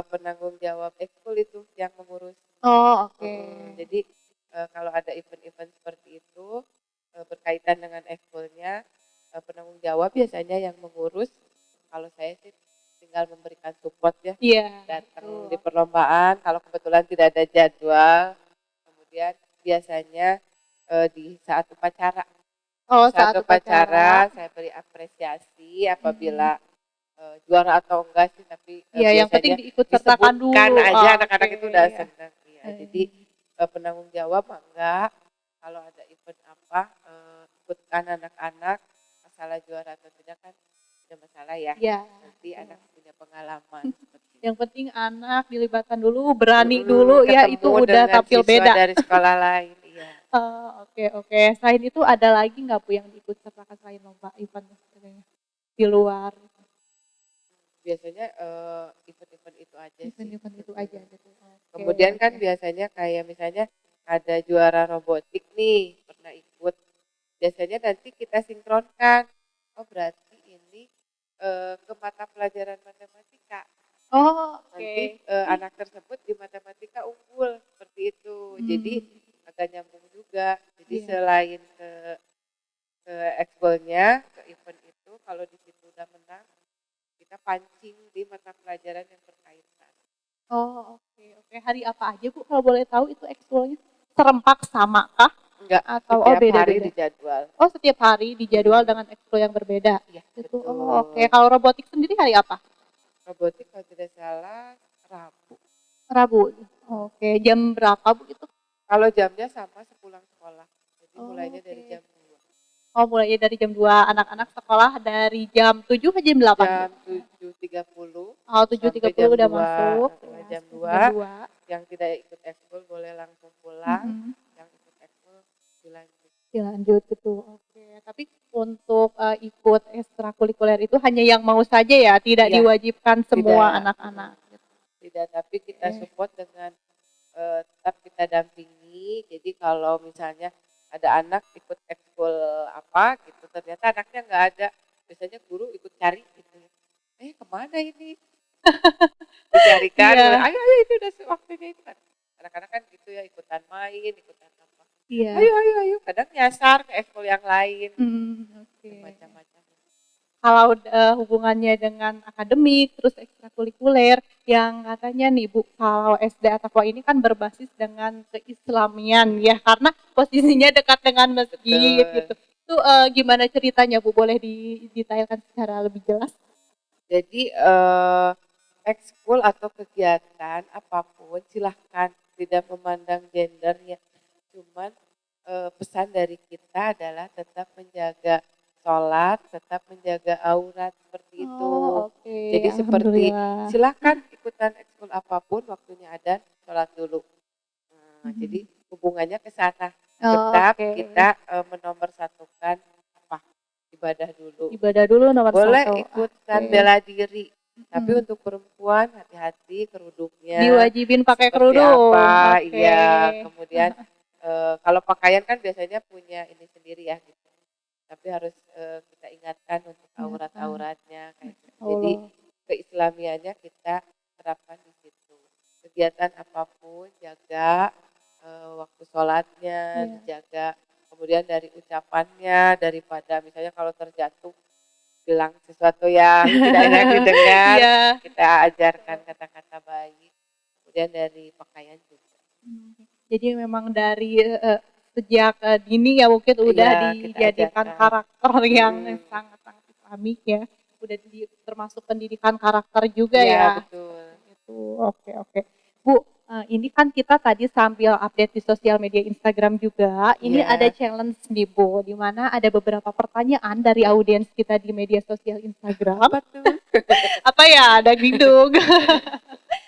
[SPEAKER 3] penanggung jawab ekskul itu yang mengurus.
[SPEAKER 2] Oh, oke.
[SPEAKER 3] Jadi kalau ada event-event seperti itu berkaitan dengan ekskulnya, penanggung jawab biasanya yang mengurus. Kalau saya sih tinggal memberikan support ya,
[SPEAKER 2] Iya.
[SPEAKER 3] datang di perlombaan. Kalau kebetulan tidak ada jadwal, kemudian biasanya di saat upacara.
[SPEAKER 2] Oh,
[SPEAKER 3] Saat upacara saya beri apresiasi apabila juara atau enggak sih, tapi
[SPEAKER 2] Iya, yang penting
[SPEAKER 3] biasanya
[SPEAKER 2] diikut sertakan dulu.
[SPEAKER 3] disebutkan aja
[SPEAKER 2] Oh,
[SPEAKER 3] anak-anak
[SPEAKER 2] oke,
[SPEAKER 3] itu udah
[SPEAKER 2] iya.
[SPEAKER 3] senang. Ya, jadi penanggung jawab mah enggak. Kalau ada event apa, ikutkan anak-anak, masalah juara atau tidak kan tidak masalah ya.
[SPEAKER 2] Iya.
[SPEAKER 3] Nanti anak punya pengalaman seperti itu.
[SPEAKER 2] Yang penting anak dilibatkan dulu, berani dulu ya, itu
[SPEAKER 3] Ketemu
[SPEAKER 2] udah
[SPEAKER 3] dengan
[SPEAKER 2] tampil
[SPEAKER 3] siswa
[SPEAKER 2] beda.
[SPEAKER 3] dari sekolah lain, iya.
[SPEAKER 2] Oke, oke. Selain itu ada lagi nggak Bu yang diikut sertakan selain lomba event sebagainya di luar
[SPEAKER 3] Biasanya event-event itu aja sih.
[SPEAKER 2] event-event itu aja gitu? Oke,
[SPEAKER 3] Kemudian kan
[SPEAKER 2] oke.
[SPEAKER 3] biasanya kayak misalnya ada juara robotik nih, pernah ikut. Biasanya nanti kita sinkronkan. Oh berarti ini ke mata pelajaran matematika.
[SPEAKER 2] Oh,
[SPEAKER 3] Nanti
[SPEAKER 2] oke.
[SPEAKER 3] anak tersebut di matematika unggul seperti itu. Jadi agak nyambung juga. Jadi
[SPEAKER 2] Iya.
[SPEAKER 3] selain ke ekskulnya, ke event itu, kalau di situ udah menang, kita pancing di mata pelajaran yang berkaitan.
[SPEAKER 2] Oh, oke, oke. Hari apa aja Bu kalau boleh tahu itu ekskulnya? Serempak sama kah?
[SPEAKER 3] Enggak,
[SPEAKER 2] Atau
[SPEAKER 3] setiap hari
[SPEAKER 2] beda-beda?
[SPEAKER 3] dijadwal.
[SPEAKER 2] Oh, setiap hari dijadwal dengan ekskul yang berbeda.
[SPEAKER 3] Iya,
[SPEAKER 2] Itu.
[SPEAKER 3] betul.
[SPEAKER 2] Oh, oke. Kalau robotik sendiri hari apa?
[SPEAKER 3] Robotik kalau tidak salah Rabu.
[SPEAKER 2] Rabu. Oke, jam berapa Bu itu?
[SPEAKER 3] Kalau jamnya sama sepulang sekolah. Jadi
[SPEAKER 2] Oh,
[SPEAKER 3] mulainya dari
[SPEAKER 2] oke.
[SPEAKER 3] jam 2.
[SPEAKER 2] Oh, mulainya dari jam 2. Anak-anak sekolah dari jam 7 ke jam 8, Bu?
[SPEAKER 3] Jam 7.30
[SPEAKER 2] Oh,
[SPEAKER 3] sampai
[SPEAKER 2] 7.30
[SPEAKER 3] jam
[SPEAKER 2] udah
[SPEAKER 3] 2.
[SPEAKER 2] masuk.
[SPEAKER 3] Setelah
[SPEAKER 2] Ya,
[SPEAKER 3] jam
[SPEAKER 2] sampai
[SPEAKER 3] 2,
[SPEAKER 2] jam 2.
[SPEAKER 3] yang tidak ikut ekskul boleh langsung pulang.
[SPEAKER 2] Mhm.
[SPEAKER 3] Yang ikut ekskul dilanjut.
[SPEAKER 2] Dilanjut gitu. Oke. Tapi untuk ikut ekstrakurikuler itu hanya yang mau saja ya, tidak
[SPEAKER 3] Iya,
[SPEAKER 2] diwajibkan semua
[SPEAKER 3] tidak.
[SPEAKER 2] anak-anak. Gitu.
[SPEAKER 3] Tidak, tapi kita
[SPEAKER 2] Oke.
[SPEAKER 3] support dengan tetap kita dampingi. Jadi kalau misalnya ada anak ikut ekskul apa gitu, ternyata anaknya nggak ada, biasanya guru ikut cari gitu. Kemana ini? Dicarikan,
[SPEAKER 2] Iya,
[SPEAKER 3] ayo ayo ini udah waktunya itu kan. Anak-anak kan gitu ya, ikutan main, ikutan apa.
[SPEAKER 2] iya.
[SPEAKER 3] Ayo ayo ayo, kadang nyasar ke ekskul yang lain,
[SPEAKER 2] Oke.
[SPEAKER 3] macam-macam.
[SPEAKER 2] Kalau hubungannya dengan akademik, terus ekstrakurikuler, yang katanya nih Bu, kalau SD Ataqwa ini kan berbasis dengan keislamian ya, karena posisinya dekat dengan masjid
[SPEAKER 3] Betul.
[SPEAKER 2] gitu. Itu gimana ceritanya Bu? Boleh didetailkan secara lebih jelas?
[SPEAKER 3] Jadi ekskul atau kegiatan apapun silahkan, tidak memandang gender ya. Cuman pesan dari kita adalah tetap menjaga sholat, tetap menjaga aurat seperti itu.
[SPEAKER 2] Oh, oke.
[SPEAKER 3] Jadi seperti
[SPEAKER 2] Alhamdulillah.
[SPEAKER 3] silahkan ikutan ekskul apapun, waktunya ada sholat dulu. Jadi hubungannya ke sana.
[SPEAKER 2] Oh,
[SPEAKER 3] Tetap
[SPEAKER 2] oke.
[SPEAKER 3] kita menomorsatukan apa ibadah dulu.
[SPEAKER 2] Ibadah dulu nomor
[SPEAKER 3] Boleh
[SPEAKER 2] 1.
[SPEAKER 3] ikutan
[SPEAKER 2] Oke.
[SPEAKER 3] bela diri, tapi
[SPEAKER 2] Hmm.
[SPEAKER 3] untuk perempuan hati-hati kerudungnya
[SPEAKER 2] Diwajibin pakai
[SPEAKER 3] seperti
[SPEAKER 2] kerudung.
[SPEAKER 3] apa,
[SPEAKER 2] Oke.
[SPEAKER 3] iya. Kemudian kalau pakaian kan biasanya punya ini sendiri ya gitu. Tapi harus kita ingatkan untuk
[SPEAKER 2] Ingatkan.
[SPEAKER 3] aurat-auratnya kayak gitu.
[SPEAKER 2] Allah.
[SPEAKER 3] Jadi keislamiannya kita terapkan di situ. Kegiatan apapun jaga waktu sholatnya,
[SPEAKER 2] Iya.
[SPEAKER 3] dijaga. Kemudian dari ucapannya, daripada misalnya kalau terjatuh bilang sesuatu yang tidak enak didengar,
[SPEAKER 2] Iya.
[SPEAKER 3] kita ajarkan kata-kata baik. Kemudian dari pakaian juga.
[SPEAKER 2] Jadi memang dari sejak dini ya mungkin udah
[SPEAKER 3] Iya, kita
[SPEAKER 2] dijadikan
[SPEAKER 3] ajarkan.
[SPEAKER 2] karakter yang sangat-sangat islamik ya. Udah termasuk pendidikan karakter juga
[SPEAKER 3] Iya,
[SPEAKER 2] ya.
[SPEAKER 3] betul.
[SPEAKER 2] Itu oke, oke. Bu, ini kan kita tadi sambil update di sosial media Instagram juga. Ini
[SPEAKER 3] Iya.
[SPEAKER 2] ada challenge nih Bu, di mana ada beberapa pertanyaan dari audiens kita di media sosial Instagram.
[SPEAKER 3] Apa tuh?
[SPEAKER 2] Apa ya, ada dingdung.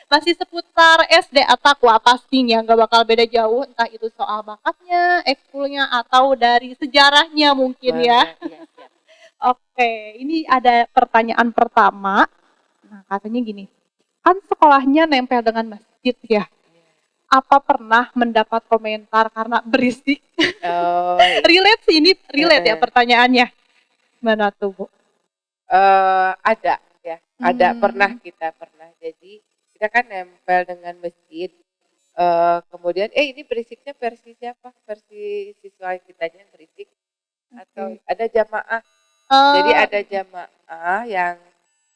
[SPEAKER 2] Masih seputar SD Ataqwa pastinya, nggak bakal beda jauh, entah itu soal bakatnya, ekskulnya, atau dari sejarahnya mungkin ya.
[SPEAKER 3] Iya, siap.
[SPEAKER 2] Oke, ini ada pertanyaan pertama. Nah, katanya gini, kan sekolahnya nempel dengan masjid ya. Apa pernah mendapat komentar karena berisik?
[SPEAKER 3] Oh, iya.
[SPEAKER 2] Relate sih, ini relate ya pertanyaannya. Mana tuh Bu?
[SPEAKER 3] Ada ya, ada pernah pernah. Jadi kita kan nempel dengan masjid. Kemudian ini berisiknya versi siapa? Versi siswa kitanya yang berisik atau ada jamaah. Jadi ada jamaah yang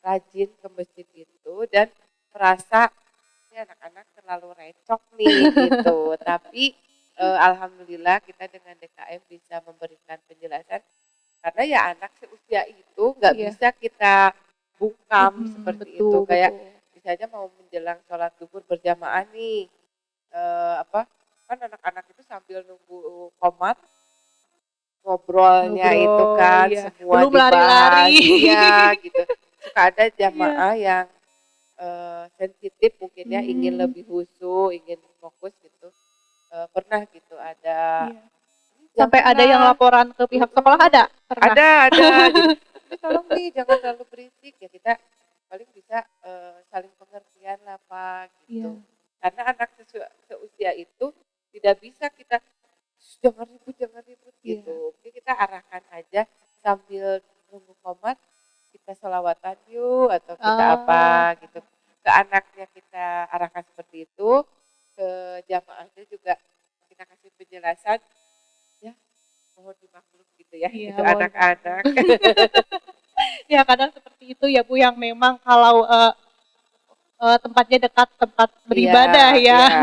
[SPEAKER 3] rajin ke masjid itu dan merasa ini anak-anak terlalu recok nih gitu. Tapi alhamdulillah kita dengan DKM bisa memberikan penjelasan karena ya anak seusia itu nggak bisa kita bungkam seperti itu. Kayak misalnya mau menjelang sholat zuhur berjamaah nih, kan anak-anak itu sambil nunggu komat, ngobrolnya itu
[SPEAKER 2] Ngobrol,
[SPEAKER 3] kan
[SPEAKER 2] iya.
[SPEAKER 3] semua
[SPEAKER 2] Belum
[SPEAKER 3] dibahas,
[SPEAKER 2] lari-lari.
[SPEAKER 3] iya gitu. Suka ada
[SPEAKER 2] Iya.
[SPEAKER 3] jamaah yang sensitif mungkin ya, ingin
[SPEAKER 2] Hmm,
[SPEAKER 3] lebih khusyuk, ingin fokus gitu. Pernah gitu ada,
[SPEAKER 2] iya.
[SPEAKER 3] "Ini
[SPEAKER 2] Sampai ada yang
[SPEAKER 3] janganlah."
[SPEAKER 2] laporan ke pihak sekolah
[SPEAKER 3] Mhm,
[SPEAKER 2] ada? Pernah?
[SPEAKER 3] ada. Jadi, "Ini tolong nih jangan terlalu berisik." Ya kita paling bisa, saling pengertian lah Pak,
[SPEAKER 2] Iya.
[SPEAKER 3] gitu. Karena anak seusia itu tidak bisa kita, "Shh, jangan ribut,"
[SPEAKER 2] Iya.
[SPEAKER 3] gitu. Mungkin kita arahkan aja sambil nunggu qomat, kita sholawatan yuk atau kita
[SPEAKER 2] Oh,
[SPEAKER 3] apa gitu. Ke anaknya kita arahkan seperti itu, ke jamaahnya juga kita kasih penjelasan, ya mohon dimaklum gitu ya,
[SPEAKER 2] iya,
[SPEAKER 3] itu
[SPEAKER 2] mohon dimaklum.
[SPEAKER 3] anak-anak.
[SPEAKER 2] Ya kadang seperti itu ya Bu, yang memang kalau tempatnya dekat tempat
[SPEAKER 3] Iya,
[SPEAKER 2] beribadah ya.
[SPEAKER 3] iya.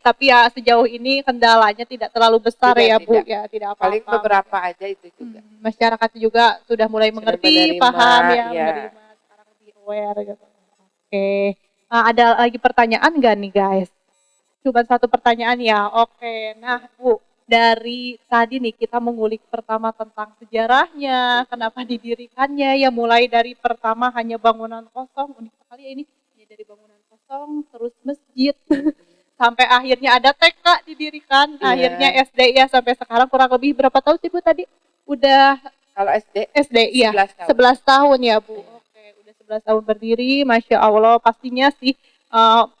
[SPEAKER 2] Tapi ya sejauh ini kendalanya tidak terlalu besar
[SPEAKER 3] Tidak,
[SPEAKER 2] ya Bu,
[SPEAKER 3] tidak.
[SPEAKER 2] ya tidak
[SPEAKER 3] Paling
[SPEAKER 2] apa-apa
[SPEAKER 3] beberapa
[SPEAKER 2] mungkin.
[SPEAKER 3] aja itu juga.
[SPEAKER 2] Masyarakat juga sudah mulai
[SPEAKER 3] Sudah
[SPEAKER 2] mengerti,
[SPEAKER 3] menerima,
[SPEAKER 2] paham ya,
[SPEAKER 3] ya.
[SPEAKER 2] menerima, sekarang lebih aware gitu. Oke. Ada lagi pertanyaan nggak nih guys? Cuma satu pertanyaan ya. Oke. Nah, Bu, dari tadi nih kita mengulik pertama tentang sejarahnya, kenapa didirikannya, ya mulai dari pertama hanya bangunan kosong, unik sekali ya ini, ya dari bangunan kosong, terus masjid, sampai akhirnya ada TK didirikan, akhirnya
[SPEAKER 3] Iya.
[SPEAKER 2] SD ya sampai sekarang kurang lebih berapa tahun sih Bu tadi? Udah
[SPEAKER 3] Kalau SD
[SPEAKER 2] SD, iya,
[SPEAKER 3] 11 tahun.
[SPEAKER 2] 11 tahun ya Bu.
[SPEAKER 3] Iya.
[SPEAKER 2] Oke, udah 11 tahun berdiri, Masya Allah. Pastinya sih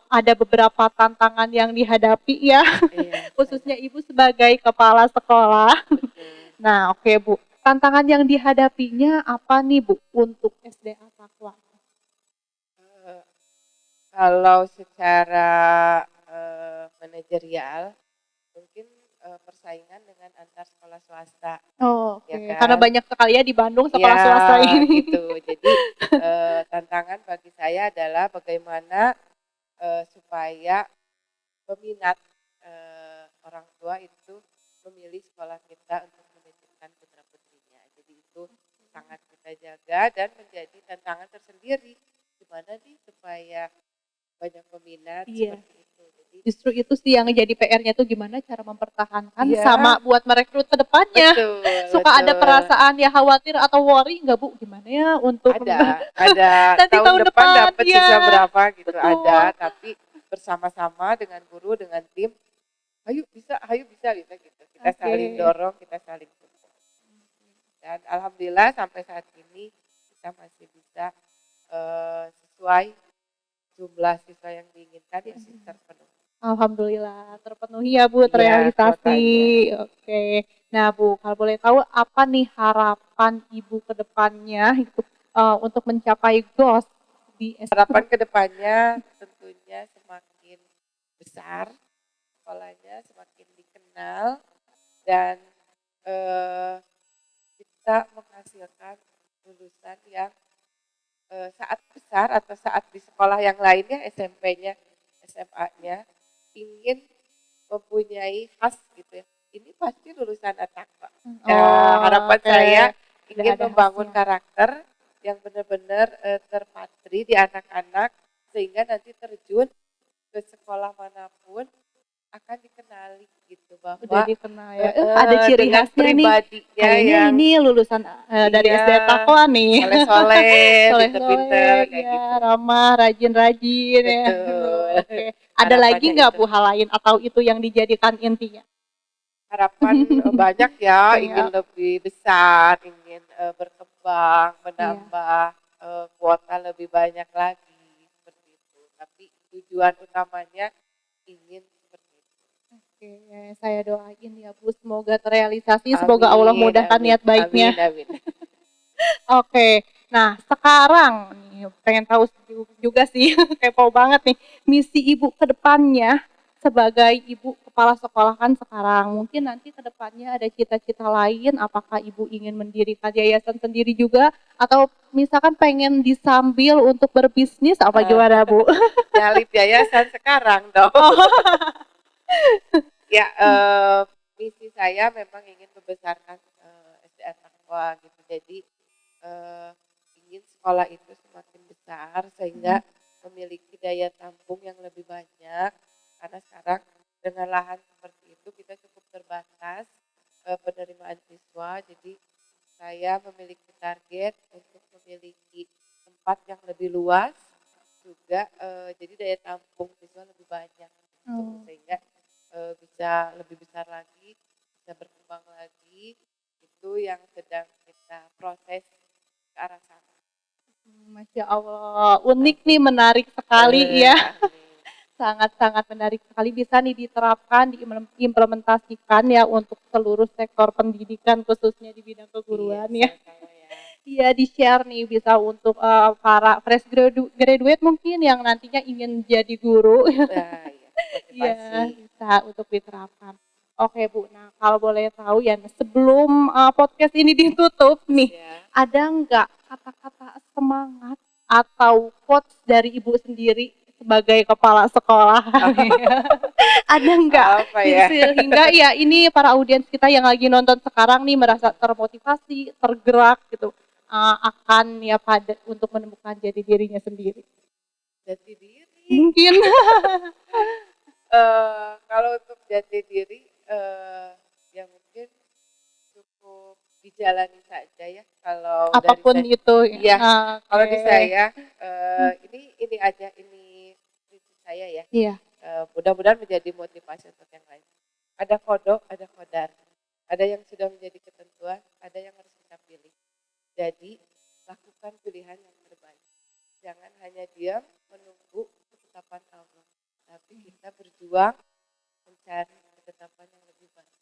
[SPEAKER 2] ada beberapa tantangan yang dihadapi ya,
[SPEAKER 3] Iya,
[SPEAKER 2] khususnya
[SPEAKER 3] banyak.
[SPEAKER 2] Ibu sebagai kepala sekolah.
[SPEAKER 3] Betul.
[SPEAKER 2] Nah, oke Bu. Tantangan yang dihadapinya apa nih Bu untuk SD At-Taqwa?
[SPEAKER 3] Eee, Kalau secara, manajerial mungkin, persaingan dengan antar sekolah swasta,
[SPEAKER 2] Oh,
[SPEAKER 3] ya
[SPEAKER 2] oke. Karena
[SPEAKER 3] kan?
[SPEAKER 2] banyak sekali ya di Bandung
[SPEAKER 3] Iya,
[SPEAKER 2] sekolah swasta ini.
[SPEAKER 3] gitu. Jadi, tantangan bagi saya adalah bagaimana, supaya peminat, orang tua itu memilih sekolah kita untuk menitipkan putra-putrinya. Jadi itu sangat kita jaga dan menjadi tantangan tersendiri. Gimana nih supaya banyak peminat
[SPEAKER 2] Iya.
[SPEAKER 3] seperti itu. Jadi
[SPEAKER 2] Justru itu sih yang jadi PR-nya tuh gimana cara mempertahankan sama
[SPEAKER 3] iya,
[SPEAKER 2] buat merekrut ke depannya.
[SPEAKER 3] betul,
[SPEAKER 2] Suka ada
[SPEAKER 3] betul.
[SPEAKER 2] perasaan ya khawatir atau worry nggak Bu? Gimana ya untuk
[SPEAKER 3] Ada
[SPEAKER 2] nanti
[SPEAKER 3] tahun
[SPEAKER 2] tahun
[SPEAKER 3] depan
[SPEAKER 2] depan
[SPEAKER 3] dapat
[SPEAKER 2] ya,
[SPEAKER 3] siswa berapa gitu
[SPEAKER 2] betul.
[SPEAKER 3] ada, tapi bersama-sama dengan guru, dengan tim, ayo bisa gitu. Kita
[SPEAKER 2] Oke.
[SPEAKER 3] saling dorong, kita saling support. Dan alhamdulillah sampai saat ini kita masih bisa, sesuai jumlah siswa yang diinginkan masih terpenuhi.
[SPEAKER 2] Alhamdulillah terpenuhi ya Bu,
[SPEAKER 3] Iya,
[SPEAKER 2] terrealisasi.
[SPEAKER 3] kuotanya.
[SPEAKER 2] Oke. Nah Bu, kalau boleh tahu apa nih harapan Ibu ke depannya itu untuk mencapai goals di
[SPEAKER 3] Harapan
[SPEAKER 2] SD?
[SPEAKER 3] ke depannya tentunya semakin besar sekolahnya, semakin dikenal dan, eee, kita menghasilkan lulusan yang, saat besar atau saat di sekolah yang lainnya SMP-nya, SMA-nya ingin mempunyai khas gitu ya, ini pasti lulusan At-Taqwa.
[SPEAKER 2] Oh,
[SPEAKER 3] Harapan
[SPEAKER 2] oke.
[SPEAKER 3] saya
[SPEAKER 2] Udah
[SPEAKER 3] ingin
[SPEAKER 2] ada
[SPEAKER 3] membangun
[SPEAKER 2] khasnya.
[SPEAKER 3] karakter yang benar-benar, terpatri di anak-anak sehingga nanti terjun ke sekolah manapun akan dikenali gitu
[SPEAKER 2] Udah
[SPEAKER 3] bahwa
[SPEAKER 2] dikenal ya. Ada ciri
[SPEAKER 3] dengan
[SPEAKER 2] khasnya nih.
[SPEAKER 3] pribadinya
[SPEAKER 2] Kayaknya
[SPEAKER 3] yang
[SPEAKER 2] ini lulusan dari
[SPEAKER 3] iya,
[SPEAKER 2] SD Takwa nih.
[SPEAKER 3] soleh-soleh, pinter-pinter
[SPEAKER 2] Soleh-soleh,
[SPEAKER 3] kayak
[SPEAKER 2] ya
[SPEAKER 3] gitu.
[SPEAKER 2] ramah, rajin-rajin ya.
[SPEAKER 3] Betul.
[SPEAKER 2] Oke. Ada lagi
[SPEAKER 3] Harapannya
[SPEAKER 2] nggak
[SPEAKER 3] itu.
[SPEAKER 2] Bu hal lain atau itu yang dijadikan intinya?
[SPEAKER 3] Harapan, banyak ya, ingin
[SPEAKER 2] Banyak.
[SPEAKER 3] lebih besar, ingin, berkembang,
[SPEAKER 2] Iya.
[SPEAKER 3] menambah, kuota lebih banyak lagi, seperti itu. Tapi tujuan utamanya ingin seperti itu.
[SPEAKER 2] Oke, saya doain ya Bu, semoga terrealisasi, semoga Allah
[SPEAKER 3] Amin,
[SPEAKER 2] mudahkan
[SPEAKER 3] amin,
[SPEAKER 2] niat baiknya.
[SPEAKER 3] amin, amin.
[SPEAKER 2] Oke, nah sekarang nih pengen tahu juga sih, kepo banget nih, misi Ibu ke depannya sebagai Ibu kepala sekolah kan sekarang, mungkin nanti ke depannya ada cita-cita lain, apakah Ibu ingin mendirikan yayasan sendiri juga, atau misalkan pengen disambil untuk berbisnis, apa
[SPEAKER 3] Eh,
[SPEAKER 2] gimana Bu?
[SPEAKER 3] Nyalip yayasan sekarang dong.
[SPEAKER 2] Oh,
[SPEAKER 3] Ya, misi saya memang ingin membesarkan, SDA Taqwa gitu. Jadi, eee, ingin sekolah itu semakin besar sehingga memiliki daya tampung yang lebih banyak. Karena sekarang dengan lahan seperti itu kita cukup terbatas penerimaan siswa. Jadi saya memiliki target untuk memiliki tempat yang lebih luas juga, jadi daya tampung siswa lebih banyak gitu.
[SPEAKER 2] Oh.
[SPEAKER 3] Sehingga bisa lebih besar lagi, bisa berkembang lagi. Itu yang sedang kita proses ke arah sana.
[SPEAKER 2] Masya Allah, unik nih, menarik sekali ya.
[SPEAKER 3] Amin.
[SPEAKER 2] Sangat-sangat menarik sekali, bisa nih diterapkan, diimplementasikan ya untuk seluruh sektor pendidikan khususnya di bidang keguruan ya.
[SPEAKER 3] Sama-sama ya.
[SPEAKER 2] Iya, di-share nih bisa untuk para fresh graduate mungkin yang nantinya ingin jadi guru.
[SPEAKER 3] Nah, iya,
[SPEAKER 2] Iya,
[SPEAKER 3] motivasi.
[SPEAKER 2] bisa untuk diterapkan. Oke Bu, nah kalau boleh tahu ya, sebelum podcast ini ditutup nih,
[SPEAKER 3] Ya.
[SPEAKER 2] ada nggak kata-kata semangat atau quotes dari Ibu sendiri sebagai kepala sekolah? Ada nggak?
[SPEAKER 3] Apa ya?
[SPEAKER 2] Sehingga ya ini para audiens kita yang lagi nonton sekarang nih merasa termotivasi, tergerak gitu, akan ya pada untuk menemukan jati dirinya sendiri.
[SPEAKER 3] Jati diri.
[SPEAKER 2] Mungkin.
[SPEAKER 3] Kalau untuk jati diri, ya mungkin cukup dijalani saja ya. Kalau
[SPEAKER 2] Apapun
[SPEAKER 3] dari saya,
[SPEAKER 2] itu.
[SPEAKER 3] iya. Kalau di
[SPEAKER 2] Oke.
[SPEAKER 3] saya, ini aja, ini prinsip saya ya.
[SPEAKER 2] Iya.
[SPEAKER 3] Mudah-mudahan menjadi motivasi untuk yang lain. Ada kodok, ada kodar. Ada yang sudah menjadi ketentuan, ada yang harus kita pilih. Jadi, lakukan pilihan yang terbaik. Jangan hanya diam menunggu ketetapan Allah, tapi kita berjuang mencari ketetapan yang lebih baik.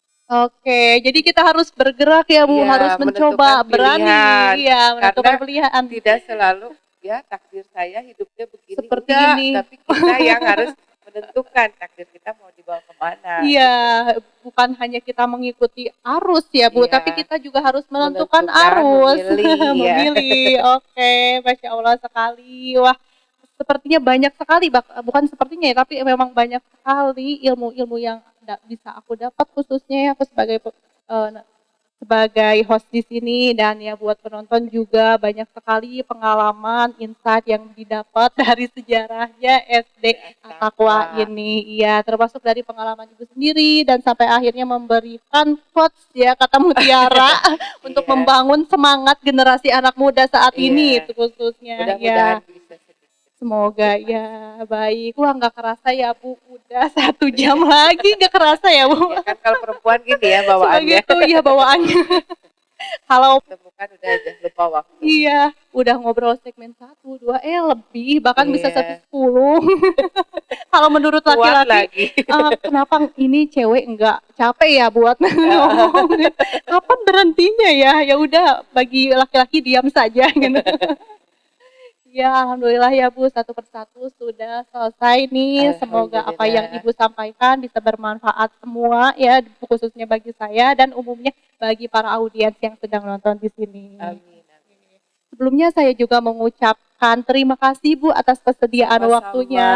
[SPEAKER 2] Oke, jadi kita harus bergerak ya Bu,
[SPEAKER 3] Iya,
[SPEAKER 2] harus mencoba,
[SPEAKER 3] menentukan
[SPEAKER 2] berani,
[SPEAKER 3] pilihan.
[SPEAKER 2] iya, menentukan
[SPEAKER 3] Karena
[SPEAKER 2] pilihan.
[SPEAKER 3] Tidak selalu ya takdir saya hidupnya begini,
[SPEAKER 2] Seperti
[SPEAKER 3] enggak,
[SPEAKER 2] ini.
[SPEAKER 3] tapi kita yang harus menentukan takdir kita mau dibawa kemana.
[SPEAKER 2] Iya, bukan hanya kita mengikuti arus ya Bu,
[SPEAKER 3] Iya.
[SPEAKER 2] tapi kita juga harus menentukan arus,
[SPEAKER 3] memilih, ya.
[SPEAKER 2] memilih. Oke, Masya Allah sekali. Wah, sepertinya banyak sekali, bukan sepertinya ya, tapi memang banyak sekali ilmu-ilmu yang bisa aku dapat, khususnya aku sebagai host di sini, dan ya buat penonton juga banyak sekali pengalaman, insight yang didapat dari sejarahnya SD Taqwa ini. Iya, termasuk dari pengalaman Ibu sendiri dan sampai akhirnya memberikan quotes ya, kata mutiara untuk
[SPEAKER 3] Iya.
[SPEAKER 2] membangun semangat generasi anak muda saat ini
[SPEAKER 3] Iya.
[SPEAKER 2] khususnya.
[SPEAKER 3] Mudah-mudahan
[SPEAKER 2] Ya.
[SPEAKER 3] bisa sedikit.
[SPEAKER 2] Semoga ya, baik. Wah, nggak kerasa ya Bu, udah 1 jam lagi, nggak kerasa ya Bu.
[SPEAKER 3] Ya kan kalau perempuan gini ya bawaannya.
[SPEAKER 2] Begitu ya bawaannya. Kalau
[SPEAKER 3] Temukan udah aja lupa waktu.
[SPEAKER 2] iya, udah ngobrol segmen 1, 2, lebih, bahkan bisa
[SPEAKER 3] Iya.
[SPEAKER 2] sampai 10. Kalau menurut
[SPEAKER 3] Kuat
[SPEAKER 2] laki-laki,
[SPEAKER 3] lagi.
[SPEAKER 2] kenapa ini cewek nggak capek ya buat ngomong? Kapan berhentinya ya? Ya udah, bagi laki-laki diam saja gitu. Ya, alhamdulillah ya Bu, satu persatu sudah selesai nih. Semoga apa yang
[SPEAKER 3] Alhamdulillah.
[SPEAKER 2] Ibu sampaikan bisa bermanfaat semua ya, khususnya bagi saya dan umumnya bagi para audiens yang sedang nonton di sini.
[SPEAKER 3] Amin.
[SPEAKER 2] Sebelumnya saya juga mengucapkan terima kasih Bu atas kesediaan
[SPEAKER 3] Sama-sama.
[SPEAKER 2] waktunya.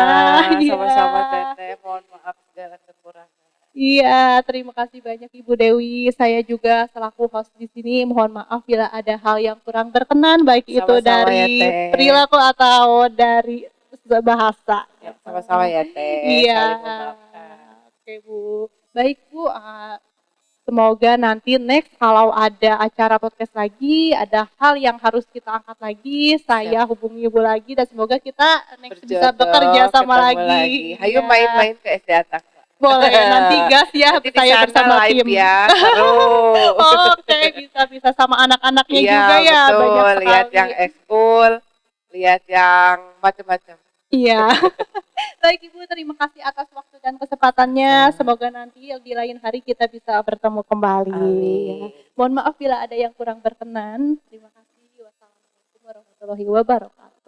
[SPEAKER 3] Sama-sama
[SPEAKER 2] Iya.
[SPEAKER 3] Teteh, mohon maaf segala kekurangan.
[SPEAKER 2] Iya, terima kasih banyak Ibu Dewi. Saya juga selaku host di sini mohon maaf bila ada hal yang kurang berkenan, baik itu
[SPEAKER 3] Sama-sama
[SPEAKER 2] dari
[SPEAKER 3] ya, Teh.
[SPEAKER 2] perilaku atau dari bahasa.
[SPEAKER 3] Ya, sama-sama ya Teh.
[SPEAKER 2] Iya.
[SPEAKER 3] Saling memaafkan.
[SPEAKER 2] Oke Bu. Baik Bu, semoga nanti next kalau ada acara podcast lagi, ada hal yang harus kita angkat lagi, saya hubungi Ibu lagi dan semoga kita next bisa bekerja sama
[SPEAKER 3] ketemu
[SPEAKER 2] lagi.
[SPEAKER 3] Hayu
[SPEAKER 2] Iya.
[SPEAKER 3] main-main ke SD Atak.
[SPEAKER 2] Boleh, nanti gas ya,
[SPEAKER 3] Nanti
[SPEAKER 2] saya
[SPEAKER 3] di sana
[SPEAKER 2] bersama
[SPEAKER 3] live
[SPEAKER 2] tim.
[SPEAKER 3] ya, seru.
[SPEAKER 2] Oke, bisa sama anak-anaknya
[SPEAKER 3] Iya,
[SPEAKER 2] juga ya,
[SPEAKER 3] betul.
[SPEAKER 2] banyak sekali.
[SPEAKER 3] Lihat yang ekskul, lihat yang macam-macam.
[SPEAKER 2] Iya. Baik Ibu, terima kasih atas waktu dan kesempatannya. Semoga nanti di lain hari kita bisa bertemu kembali.
[SPEAKER 3] Amin.
[SPEAKER 2] Mohon maaf bila ada yang kurang berkenan. Terima kasih. Wassalamualaikum warahmatullahi wabarakatuh.